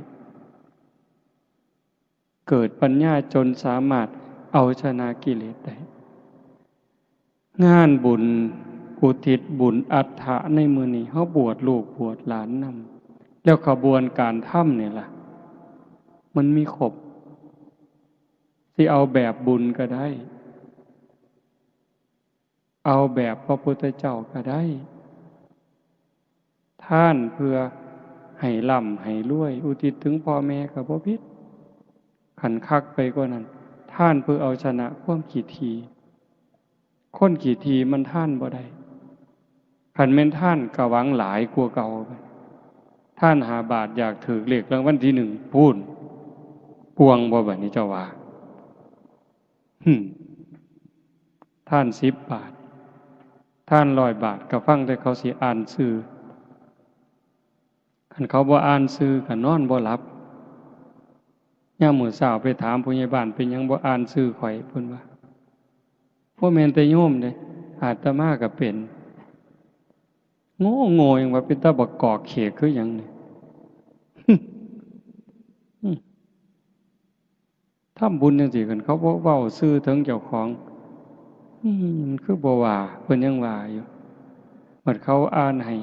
เกิดปัญญาจนสามารถเอาชนะกิเลสได้งานบุญอุทิศบุญอัฏฐะในมื้อนี้เฮาบวชลูกบวชหลานนำแล้วขบวนการทำนี่ล่ะมันมีครบสิเอาแบบบุญก็ได้เอาแบบพระพุทธเจ้าก็ได้ท่านเพื่อให้ร่ำให้รวยอุทิศถึงพ่อแม่ก็บ่ผิดขันคักไปกว่านั้นท่านเพื่อเอาชนะความขี้ทีคนขี้ทีมันท่านบ่ได้ขันแม่นท่านก็หวังหลายกว่าเก่าท่านหาบาทอยากถือเลขรางวัลที่1พูนปวงบ่บัดนี้เจ้าว่า ท่าน10 บาทท่าน100 บาทก็ฟังแต่เขาสิอ่านชื่อคันเขาบ่อ่านชื่อก็นอนบ่หลับยามมื้อเช้าไปถามผู้ใหญ่บ้านเป็นหยังบ่อ่านชื่อข่อยเพิ่นว่าบ่แม่นแต่โยมเด้อาตมาก็เป็นโง่โง่ยังว่าเป็นตาบักกอกเขกคือหยังนี่ ทำบุญจังซี่กันเขาบ่เว้าชื่อถึงเจ้าของมันคือบ่ว่าเพิ่นยังว่าอยู่บัดเขาอ่านให้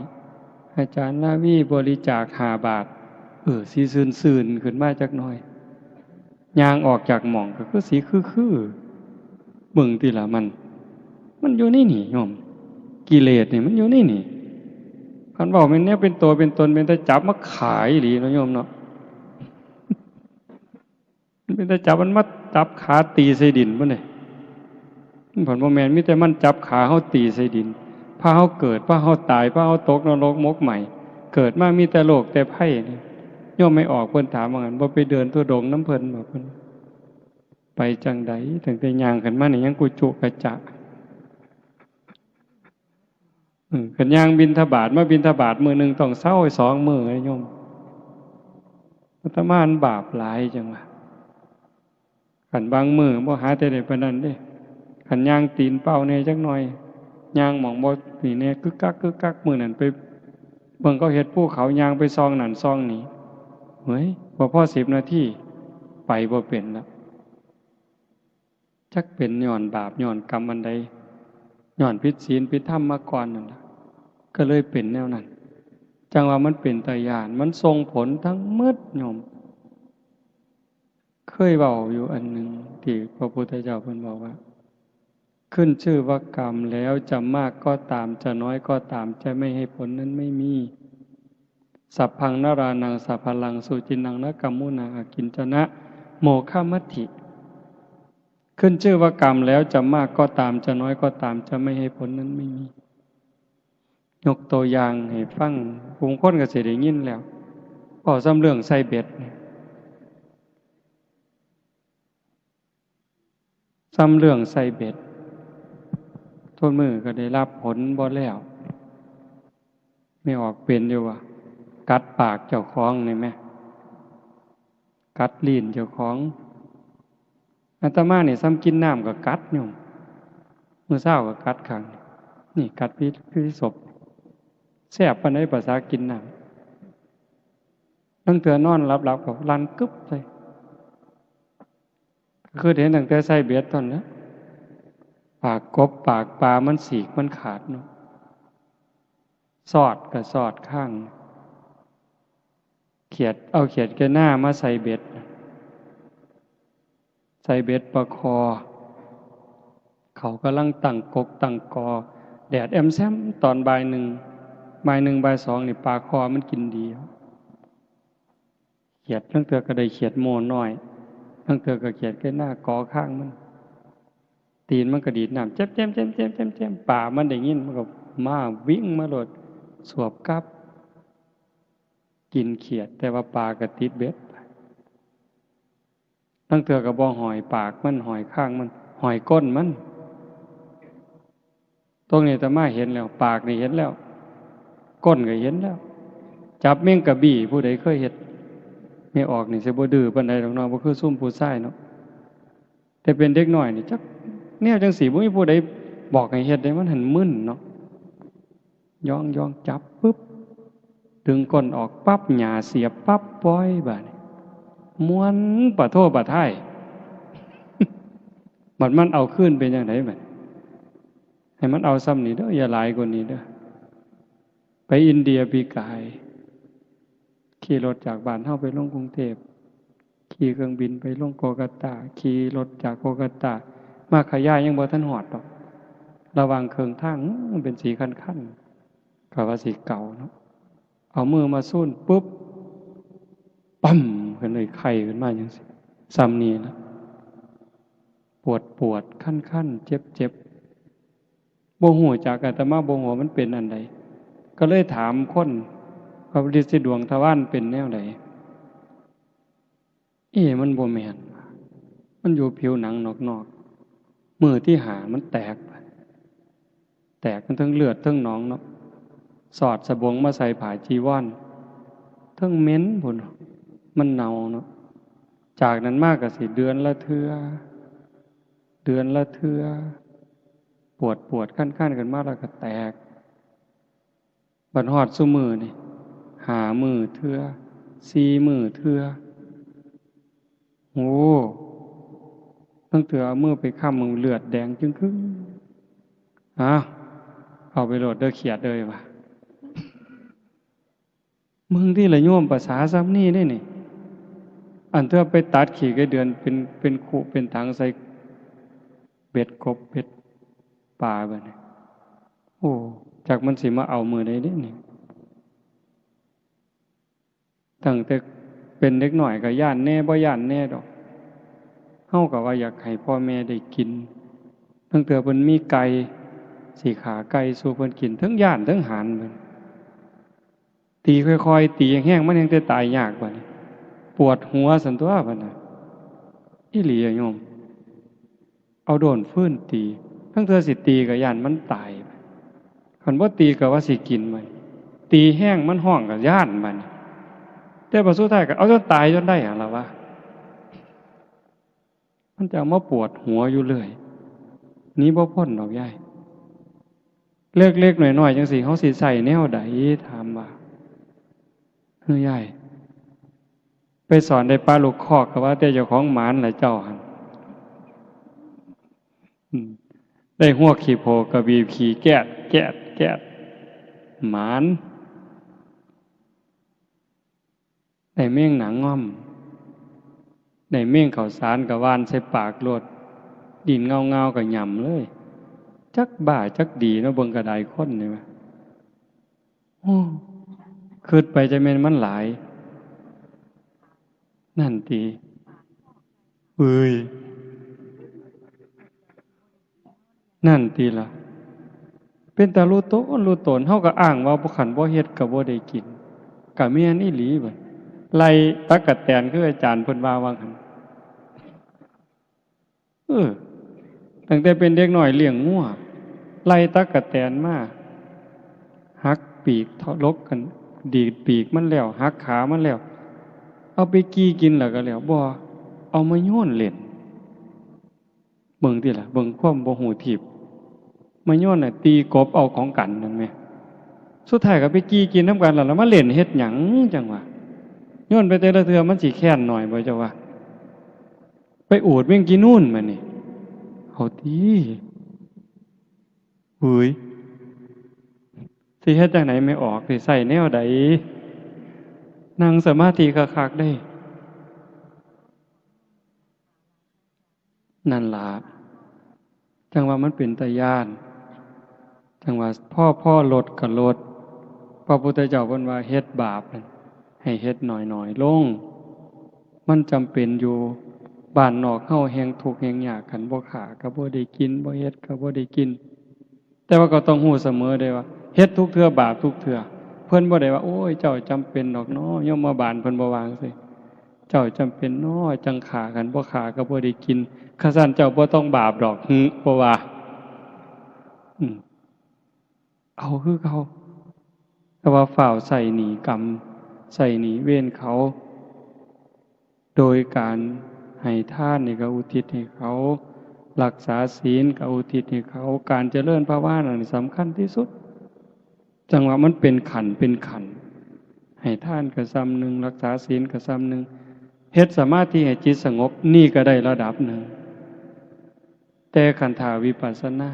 อาจารย์นาวีบริจาค5 บาทสิซื่นๆขึ้นมาจักหน่อยย่างออกจากหม่องก็คือสิคือเบิ่งติล่ะมันอยู่ในนี่โยมกิเลสนี่มันอยู่ในนี่คันเว้าแม่นแนวเป็นตัวเป็นตนเป็นแต่จับมาขายอีหลีเนาะโยมเนาะมันเป็นแต่จับมันมาจับขาตีใส่ดินบ่ได้ผลบ่แม่นมีแต่มันจับขาเฮาตีใส่ดินพาเฮาเกิดพาเฮาตายพาเฮาตกนรกมกใหม่เกิดมามีแต่โลกแต่ไผ่นี่โยมไม่ออกเพิ่นถามว่างั้นบ่ไปเดินทุดงค์นำเพิ่นบ่เพิ่นไปจังได๋ตั้งแต่ย่างขึ้นมานี่ยังกุจุกระจะคันย่างบิณฑบาตมาบิณฑบาตมื้อนึงต้องเซา2 มื้อโยมอาตมาบาปหลายจังว่าคันบางมื้อบ่หาแต่ได้ปานนั้นเด้คันย่างตีนเป้าแน่จักหน่อยย่างหม่องบ่นี่แน่กึกกักมื้อนั้นไปเบิ่งเขาเฮ็ดภูเขาย่างไปซองนั่นซองนี้เฮ้ยบ่พอ10 นาทีไปบ่เป็นแล้วจักเป็นย้อนบาปย้อนกรรมอันใดย้อนผิดศีลผิดธรรมมาก่อนนั่นล่ะก็เลยเป็นแนวนั้นจังว่ามันเป็นตาย้านมันส่งผลทั้งหมดโยมเคยเว้าอยู่อันหนึ่งที่พระพุทธเจ้าเพิ่นบอกว่าขึ้นชื่อว่ากรรมแล้วจะมากก็ตามจะน้อยก็ตามจะไม่ให้ผลนั้นไม่มีสัพพังนรานังสัพพลังสุจินังนะกัมมุนาอากินจนะโมฆะมัตถิขึ้นชื่อว่ากรรมแล้วจะมากก็ตามจะน้อยก็ตามจะไม่ให้ผลนั้นไม่มียกตัวอย่างให้ฟังผู้คนก็สิได้ยินแล้วพอซ้ำเรื่องใส่เบ็ดเนี่ยซ้ำเรื่องใส่เบ็ดโทษมือก็ได้รับผลบ่แล้วไม่ออกเป็นอยู่ว่ากัดปากเจ้าของนี่แม่กัดลิ้นเจ้าของอาตมาเนี่ยซ้ำกินน้ำก็กัดโยมมื้อเช้าก็กัดข้างนี่กัดพิศพแซ่บปานใดภาษากินน้ำตั้งแต่นอนหลับๆก็ลั่นกึบใส่คือเห็นตั้งแต่ใส่เบ็ดตอนนั้นปากกบปากปลามันสีกมันขาดเนาะสอดก็สอดข้างเขียดแก่หน้ามาใส่เบ็ดประคอเขากำลังตั้งกกตั้งกอแดดแอมแซมตอนบ่าย 1บ่าย 2นี่ปลาคอมันกินดีเขียดทั้งเตือก็ได้เขียดโมน้อยทั้งเตือก็เขียดแก่หน้ากอข้างมันตีนมันก็ดีดน้ำแจ่มป่ามันได้ยินมันก็มาวิ่งมาโลดสวบกับกินเขียดแต่ว่าปลาก็ติดเบ็ดตั้งเตือก็บ่หอยปากมันหอยข้างมันหอยก้นมันตรงนี้อาตมาเห็นแล้วปากนี่เห็นแล้วก้นก็เห็นแล้วจับแมงกะบี่ผู้ใดเคยเฮ็ดไม่ออกนี่สิบ่ดื้อปานใดดอกเนาะบ่คือซุ่มผู้ชายเนาะแต่เป็นเด็กน้อยนี่จักแนวจังสี่บ่มีผู้ใดบอกให้เฮ็ดได้มันหันมึนเนาะย่องจับปึ๊บดึงก้นออกปั๊บหญ้าเสียบปั๊บปล่อยบาดนี้ม้วนปะโทปะท้าย บัดมันเอาคืนเป็นจังได๋บัดให้มันเอาซ้ำนี่เด้ออย่าหลายกว่านี้เด้อไปอินเดียปีกายขี่รถจากบ้านเฮาไปลงกรุงเทพขี่เครื่องบินไปลงโกกัตตาขี่รถจากโกกัตตามาขยายยังบ่ทันฮอดดอกระหว่างเครื่องทางมันเป็นสีคันๆก็ว่าสีเก่าเนาะเอามือมาซูนปุ๊บปั๊มขึ้นเลยไข้ขึ้นมาจังซี่ซ้ำนี่ล่ะปวดคันๆเจ็บบ่ฮู้จักอาตมาบ่ฮู้ว่ามันเป็นอันใดก็เลยถามคนว่าฤทธิ์ดวงทวารเป็นแนวใดมันบ่แม่นมันอยู่ผิวหนังนอก มือที่หามันแตกมันทั้งเลือดทั้งหนองเนาะสอดสบงมาใส่ผ้าจีวรทั้งเหม็นพุ่นมันเน่าเนาะจากนั้นมากก็สิเดือนละเทื่อปวดขั้นกันมากแล้วก็แตกบัดฮอดซุมือนี่หามือเทื่อ4 มือเทื่อโอ้ตั้งแต่เอามือไปค้ำมือเลือดแดงจึงครึ่งเอาไปโหลดเด้อเขียดเลยว่ะมึงที่ละโยมภาษาซ้ำนี่ได้นี่อันเธอไปตัดขี่ไก่เดือนเป็นขู่เป็นถังใส่เบ็ดกบเบ็ดปลาแบบนี้โอ้จากมันสิมาเอามือได้เด้นี่ตั้งแต่เป็นเด็กหน่อยก็ย่านแน่บ่ย่านแน่ดอกเฮาก็ว่าอยากให้พ่อแม่ได้กินตั้งแต่เพิ่นมีไก่สีขาไก่สู่เพิ่นกินทั้งย่านทั้งหานเพิ่นตีค่อยๆตีแห้งๆมันยังจะตายยากบัดนี้ปวดหัวสันตัวบัดน่ะอีหลีอะโยมเอาโดนฟื้นตีทั้งเธอสิตีก็ย่านมันตายคันบ่ตีก็ว่าสิกินมันตีแห้งมันห้องก็ย่านมันแต่พอสุดท้ายก็เอาจนตายจนได้หั่นล่ะวะมันจะมาปวดหัวอยู่เลยนี้บ่พ้นดอกยายเล็กๆหน่อยๆจังสิเขาสิใส่แนวใดถามว่าเฮ้ยยายไปสอนได้ปลาลูกคอกก็ว่าแต่เจ้าของหมานแหละเจ้าหั่นได้หัวขี้โพกระบีบขี้แกะหมานได้เมี่ยงหนังง่อมได้เมี่ยงข้าวสารกับวานใส่ปากโลดดินเงาๆกับหย่ำเลยจักบ้าจักดีเนาะเบิ่งกระไดคนนี่ว่ะโอ้คิดไปจะแม่นมันหลายนั่นติเอ้ยนั่นติล่ะเป็นตารู้ตนเฮาก็อ้างว่าบ่ขันบ่เฮ็ดก็บ่ได้กินก็แม่นอีหลีบัดไล่ตั๊กแตนคืออาจารย์เพิ่นว่าว่าหั่นตั้งแต่เป็นเด็กน้อยเลี้ยงงัวไล่ตั๊กแตนมาหักปีกทะลกกันดีดปีกมันแล้วหักขามันแล้วเอาไปกี้กินแล้วก็แล้วบ่เอามาโยนเล่นเบิ่งติล่ะเบิ่งความบ่ฮู้ทิพย์มาโยนน่ะตีกบเอาของกันนั่นแหมสุดท้ายก็ไปกี้กินนำกันแล้วมาเล่นเฮ็ดหยังจังวะโยนไปแต่ละเทื่อมันสิแค้นหน่อยบ่เจ้าว่าไปอูดแม่งกินนู่นมานี่เอาติเฮ้ยสิเฮ็ดจังไหนไม่ออกสิใส่แนวใดนั่งสมาธิคักๆได้นั่นล่ะจังว่ามันเป็นตาย่านจังว่าพ่อลดก็ลดพระพุทธเจ้าเพิ่นว่าเฮ็ดบาปให้เฮ็ดน้อยๆลงมันจำเป็นอยู่บ้านนอกเฮาแฮงทุกข์แฮงยากกันบ่ขาก็บ่ได้กินบ่เฮ็ดก็บ่ได้กินแต่ว่าก็ต้องรู้เสมอได้ว่าเฮ็ดทุกเทื่อบาปทุกเทื่อเพิ่นบ่ได้ว่าโอ้ยเจ้าจำเป็นดอกน้อยมมาบาลเพิ่นบ่วางซิเจ้าจำเป็นน้อจังขากันบ่ขาก็บ่ได้กินข้าซั่นเจ้าบ่ต้องบาปดอกบ่ว่าเอาคือเขาแต่ว่าฝ่าวใส่หนีกรรมใส่หนีเวรเขาโดยการให้ทานนี่ก็อุทิศให้เขารักษาศีลก็อุทิศให้เขาการเจริญภาวนานี่สำคัญที่สุดจังว่ามันเป็นขันให้ทานก็ซ้ำหนึ่งรักษาศีลก็ซ้ำหนึ่งเฮ็ดสมาธิให้จิตสงบนี่ก็ได้ระดับหนึ่งแต่ขันธาวิปัสสนา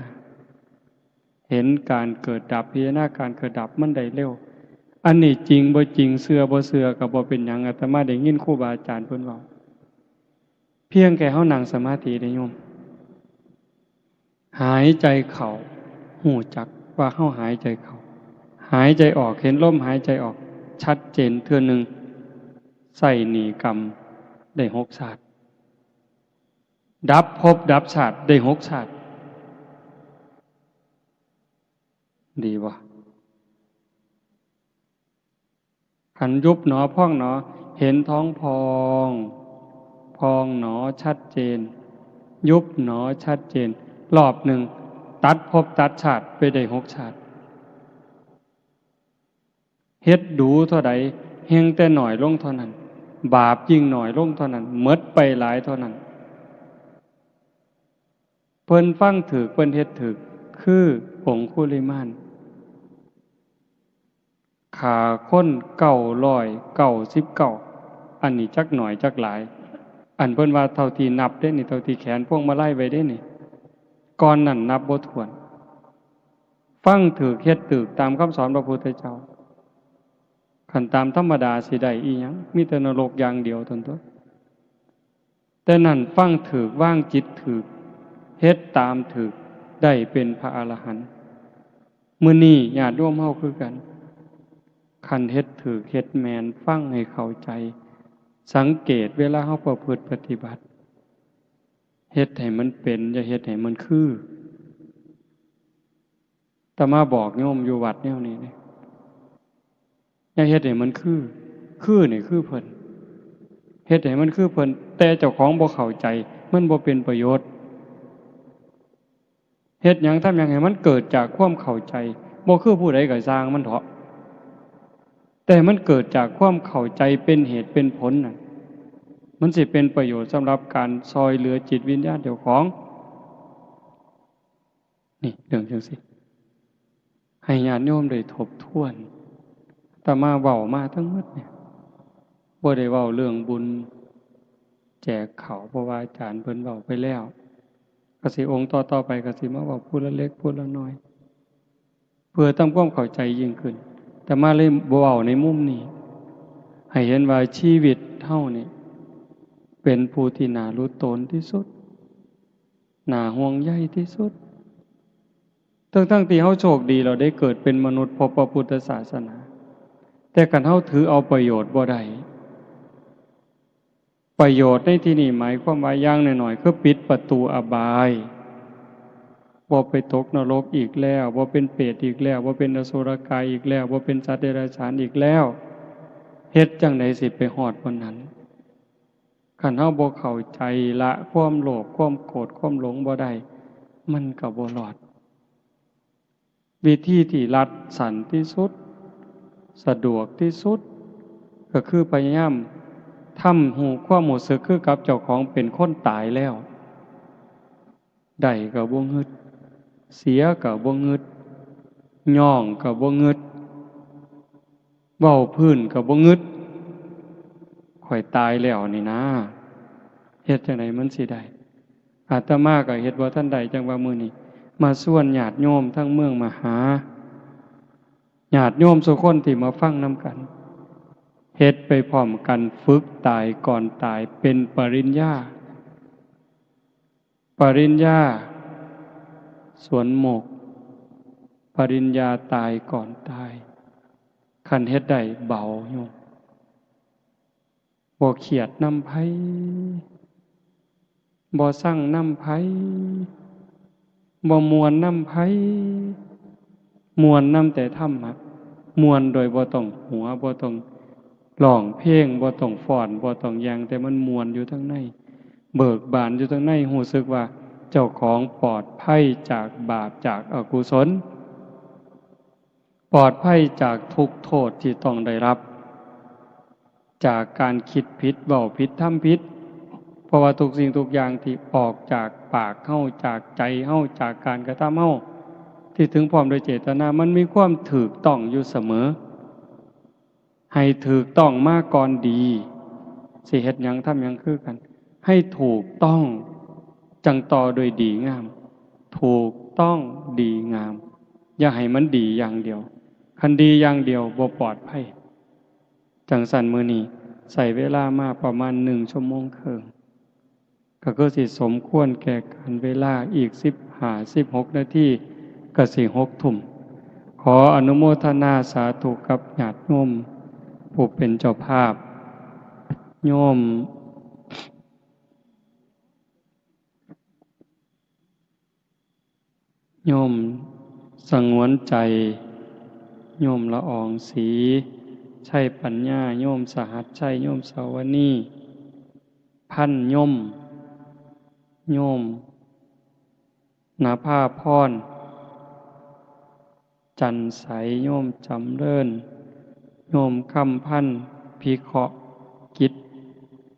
เห็นการเกิดดับพิจารณาการเกิดดับมันได้เร็วอันนี้จริงบ่จริงเชื่อบ่เชื่อก็บ่เป็นหยังอาตมาได้ยินครูบาอาจารย์เพิ่นเว้าเพียงแค่เฮานั่งสมาธิได้โยมหายใจเข้าหูจักว่าเฮาหายใจเข้าหายใจออกเห็นลมหายใจออกชัดเจนเทื่อนึงใส่หนีกรรมได้6ชาติดับภพดับชาติได้6ชาติดีบ่ขันยุบหนอพองหนอเห็นท้องพองหนอชัดเจนยุบหนอชัดเจน รอบหนึ่งตัดภพตัดชาติไปได้6 ชาติเฮ็ดดูเท่าใดเฮงแต่หน่อยลงเท่านั้นบาปยิ่งหน่อยลงเท่านั้นหมดไปหลายเท่านั้นเพิ่นฟังถูกเพิ่นเฮ็ดถูกคือองคุลิมานฆ่าคน999อันนี้จักหน่อยจักหลายอันเพิ่นว่าเท่าที่นับได้นี่เท่าที่แขนพวงมาลัยไว้ได้นี่ก่อนนั้นนับบ่ถ้วนฟังถูกเฮ็ดถูกตามคำสอนพระพุทธเจ้าคันตามธรรมดาสิได้อีหยังมีแต่นรกอย่างเดียวเท่านั้นตัวแต่นั่นฟังถูกวางจิตถูกเฮ็ดตามถูกได้เป็นพระอรหันต์มื้อนี้ญาติโยมเฮาคือกันคันเฮ็ดถูกเฮ็ดแม่นฟังให้เข้าใจสังเกตเวลาเฮาประพฤติปฏิบัติเฮ็ดให้มันเป็นอย่าเฮ็ดให้มันคืออาตมาบอกโยมอยู่วัดแนวนี้นี่อย่าเฮ็ดให้มันคือนี่คือเพิ่นเฮ็ดให้มันคือเพิ่นแต่เจ้าของบ่เข้าใจมันบ่เป็นประโยชน์เฮ็ดหยังทำหยังให้มันเกิดจากความเข้าใจบ่คือผู้ใดก็สร้างมันเถาะแต่มันเกิดจากความเข้าใจเป็นเหตุเป็นผลน่ะมันสิเป็นประโยชน์สำหรับการซอยเหลือจิตวิญญาณเจ้าของนี่เรื่องจังซี่ให้ญาติโยมได้ทบทวนแต่มาเว้ามาทั้งหมดเนี่ยบ่ได้เว้าเรื่องบุญแจกข้าวเพราะว่าอาจารย์เพิ่นเว้าไปแล้วก็สิองค์ต่อๆไปก็สิมาเว้าผู้ละเล็กผู้ละน้อยเพื่อทำความเข้าใจยิ่งขึ้นแต่มาเลยบ่เว้าในมุมนี้ให้เห็นว่าชีวิตเฮานี่เป็นผู้ที่น่ารู้ตนที่สุดน่าห่วงใยที่สุดทั้งที่เฮาโชคดีเราได้เกิดเป็นมนุษย์พบพระพุทธศาสนาแต่คันเฮาถือเอาประโยชน์บ่ได้ประโยชน์ในที่นี้หมายความว่าอย่างน้อยๆคือปิดประตูอบายบ่ไปตกนรกอีกแล้วบ่เป็นเปรตอีกแล้วบ่เป็นอสุรกายอีกแล้วบ่เป็นสัตว์เดรัจฉานอีกแล้วเฮ็ดจังได๋สิไปฮอดวันนั้นคันเฮาบ่เข้าใจละความโลภความโกรธความหลงบ่ได้มันก็บ่รอดวิธีที่รัดสั้นที่สุดสะดวกที่สุดก็คือพยายามทำหูความรู้สึกคือกับเจ้าของเป็นคนตายแล้วได้ก็บ่งึดเสียก็บ่งึดย่องก็บ่งึดเว้าพื้นก็บ่งึดข่อยตายแล้วนี่นะเฮ็ดจังไดมันสิได้อาตมาก็เฮ็ดบ่ทันได้จังว่ามื้อนี้มาส่วนญาติโยมทั้งเมืองมาหาญาติโยมทุกคนที่มาฟังนำกันเฮ็ดไปพร้อมกันฝึกตายก่อนตายเป็นปริญญาสวนหมกปริญญาตายก่อนตายคันเฮ็ดได้เบาโยมบ่เครียดนำไผบ่สั่งนำไผบ่ม่วนนำไผม่วนนำแต่ธรรมะม่วนโดยบ่ต้องหัวบ่ต้องร้องเพลงบ่ต้องฟ้อนบ่ต้องหยังแต่มันม่วนอยู่ทั้งในเบิกบานอยู่ทั้งในรู้สึกว่าเจ้าของปลอดภัยจากบาปจากอกุศลปลอดภัยจากทุกข์โทษที่ต้องได้รับจากการคิดผิดเว้าผิดทำผิดเพราะว่าทุกสิ่งทุกอย่างที่ออกจากปากเฮาจากใจเฮาจากการกระทำเฮาที่ถึงพร้อมโดยเจตนามันมีความถูกต้องอยู่เสมอให้ถูกต้องมาก่อนดีสิเฮ็ดหยังทำหยังคือกันให้ถูกต้องจังต่อโดยดีงามถูกต้องดีงามอย่าให้มันดีอย่างเดียวคันดีอย่างเดียวบ่ปลอดภัยจังสั่นมื้อนี้ใช้เวลามาประมาณ1 ชั่วโมงครึ่งก็คือสิสมควรแก่การเวลาอีก15-16 นาทีก็สิ6 ทุ่มขออนุโมทนาสาธุกับญาติโยมผู้เป็นเจ้าภาพโยมสงวนใจโยมละอองศรีใช่ปัญญาโยมสหัสชัยโยมสาวนีพันโยม ณภาพรจันใสโยมจำเริญโยมคำพันธ์พิเคราะห์กิจ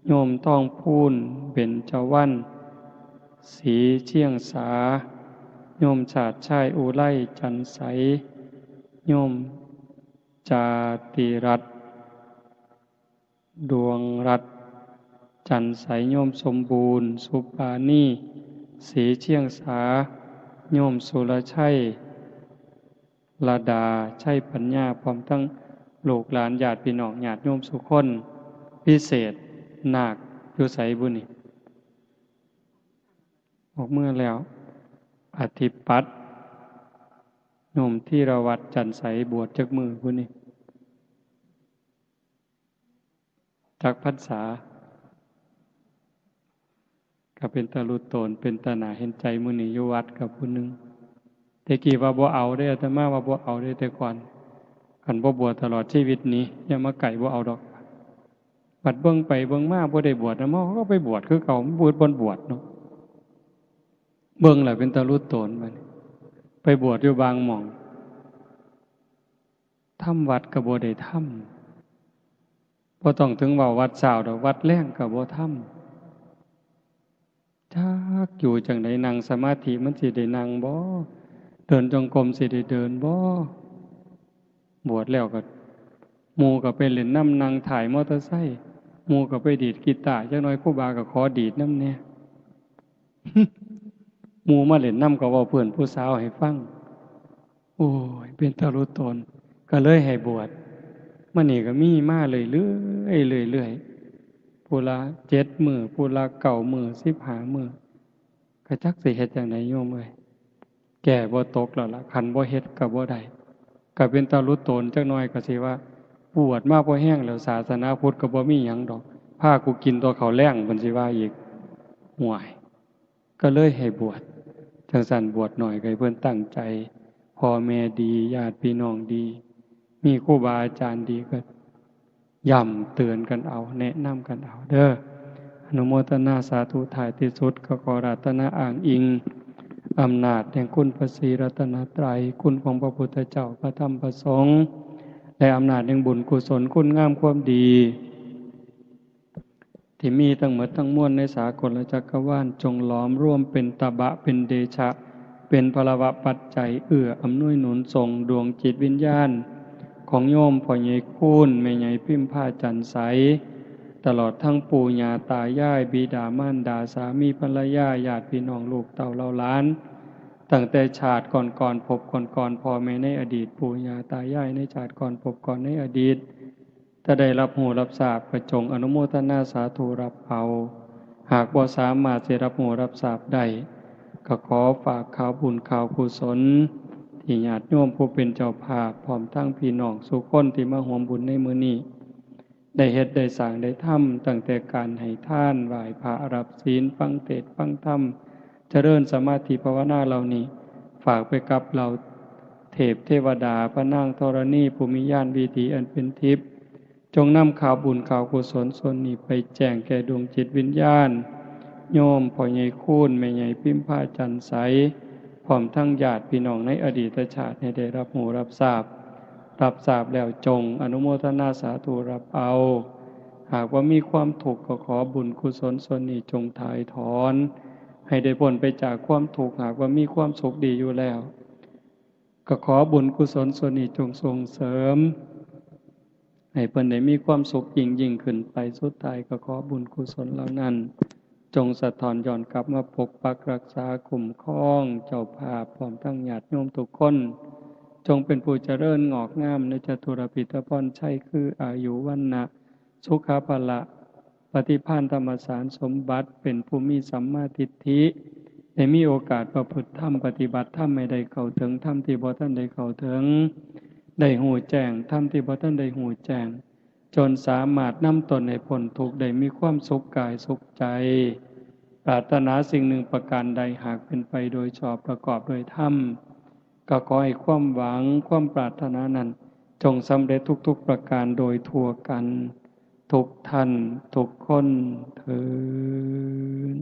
โยมต้องพูนเบญจวรรณสีเชียงสาโยมชาติชายอุไลจันใสโยมจาติรัตน์ดวงรัตน์จันใสโยมสมบูรณ์สุปานีสีเชียงสาโยมสุรชัยลาดาชัยปัญญาพร้อมทั้งลูกหลานญาติพี่น้องญาติโยมสุคนพิเศษนาคอยู่ไสบุนี่ออกเมื่อแล้วอธิปัตย์โยมที่ระวัดจันใสบวชจักมือบุนี่จักพรรษาก็เป็นตาลุโตนเป็นตาหนาเห็นใจมื้อนี้อยู่วัดกับผู้หนึงแต่กี้ว่าบ่เอาได้อาตมาว่าบ่เอาได้แต่ก่อนคันบ่บวชตลอดชีวิตนี้อย่ามาไก่บ่เอาดอกบัดเบิ่งไปเบิ่งมาบ่ได้บวชนะมาก็ไปบวชคือเก่าบวชบ่บวชเนาะเบิ่งแล้วเป็นตาลุโตนบัดไปบวชอยู่บางหม่องทำวัดก็บ่ได้ทำบ่ต้องถึงว่าวัดเช้าดอกวัดแลงก็บ่ทำจักอยู่จังได๋นั่งสมาธิมันสิได้นั่งบ่เดินจงกรมสิได้เดินบ่บวชแล้วก็หมู่ก็ไปเล่นน้ำนั่งถ่ายมอเตอร์ไซค์หมู่ก็ไปดีดกีตาร์จักหน่อยครูบาก็ขอดีดนำแหน่ หมู่มาเล่นน้ำก็เว้าเพื่อนผู้สาวให้ฟังโอ้ยเป็นตารุตนก็เลยให้บวชมื้อนี้ก็มีมาเรื่อยๆผู้ละ7มื้อผู้ละ9มื้อ15มื้อก็จักสิเฮ็ดจังไดโยมเอ้ยแก่บ่ตกแล้วล่ะคันบ่เฮ็ดก็บ่ได้ก็เป็นตาลุโตนจักหน่อยก็สิว่าบวชมาบ่แห้งแล้วศาสนาพุทธก็บ่มีหยังดอกพากูกินตัวข้าวแล้งเพิ่นสิว่าอีกห่วยก็เลยให้บวชจังซั่นบวชหน่อยก็ให้เพิ่นตั้งใจพ่อแม่ดีญาติพี่น้องดีมีครูบาอาจารย์ดีก็ย้ำเตือนกันเอาแนะนำกันเอาเด้ออนุโมทนาสาธุถ่ายที่สุดก็ขอรัตนาอ้างอิงอำนาจแห่งคุณพระศรีรัตนตรัยคุณของพระพุทธเจ้าพระธรรมพระสงฆ์และอำนาจแห่งบุญกุศลคุณงามความดีที่มีทั้งหมดทั้งมวลในสากลจักรวาลจงหลอมร่วมเป็นตบะเป็นเดชะเป็นพลวะปัจจัยเอื้ออำนวยหนุนส่งดวงจิตวิญญาณของโยมพ่อใหญ่คูณแม่ใหญ่พิมพาจันใสตลอดทั้งปู่ย่าตายายบิดามารดาสามีภรรยาญาติพี่น้องลูกเต่าเหล่าหลานตั้งแต่ชาติก่อนพบก่อนพ่อแม่ในอดีตปู่ย่าตายายในชาติก่อนพบก่อนในอดีตถ้าได้รับหูรับทราบก็จงอนุโมทนาสาธุรับเอาหากบ่สามารถจะรับหูรับทราบได้ก็ขอฝากข่าวบุญข่าวกุศลที่ญาติโยมผู้เป็นเจ้าภาพพร้อมทั้งพี่น้องสุคนที่มาร่วมบุญในมื้อนี้ได้เฮ็ดได้สร้างได้ทำตั้งแต่การให้ทานไหว้พระรับศีลฟังเทศน์ฟังธรรมเจริญสมาธิภาวนาเหล่านี้ฝากไปกับเราเทพเทวดาพระนางธรณีภูมิญาณวิถีอันเป็นทิพย์จงนำข่าวบุญข่าวกุศลส่วนนี้ไปแจ้งแก่ดวงจิตวิญญาณโยมพ่อใหญ่คูณแม่ใหญ่พิมพาจันใสพร้อมทั้งญาติพี่น้องในอดีตชาติให้ได้รับหูรับทราบแล้วจงอนุโมทนาสาธุรับเอาหากว่ามีความทุกข์ก็ขอบุญกุศลส่วนนี้จงถ่ายถอนให้ได้พ้นไปจากความทุกข์หากว่ามีความสุขดีอยู่แล้วก็ขอบุญกุศลส่วนนี้จงส่งเสริมให้เพิ่นได้มีความสุขยิ่งขึ้นไปสุดท้ายก็ขอบุญกุศลเหล่านั้นจงสะท้อนย้อนกลับมาปกปักรักษาคุ้มครองเจ้าภาพพร้อมทั้งญาติโยมทุกคนจงเป็นผู้เจริญงอกงามในจตุรพิธพรชัยคืออายุวันนะสุขภละปฏิภาณธรรมสารสมบัติเป็นผู้มีสัมมาทิฏฐิได้มีโอกาสประพฤติธรรมปฏิบัติธรรมไม่ได้เข้าถึงธรรมที่บ่ทันได้เข้าถึงได้หูแจ้งธรรมที่บ่ทันได้หูแจ้งจนสามารถนำตนให้พ้นทุกข์ได้มีความสุขกายสุขใจปรารถนาสิ่งหนึ่งประการใดหากเป็นไปโดยชอบประกอบโดยธรรมก็ขอให้ความหวังความปรารถนานั้นจงสำเร็จทุกๆประการโดยทั่วกันทุกท่านทุกคนเทอญ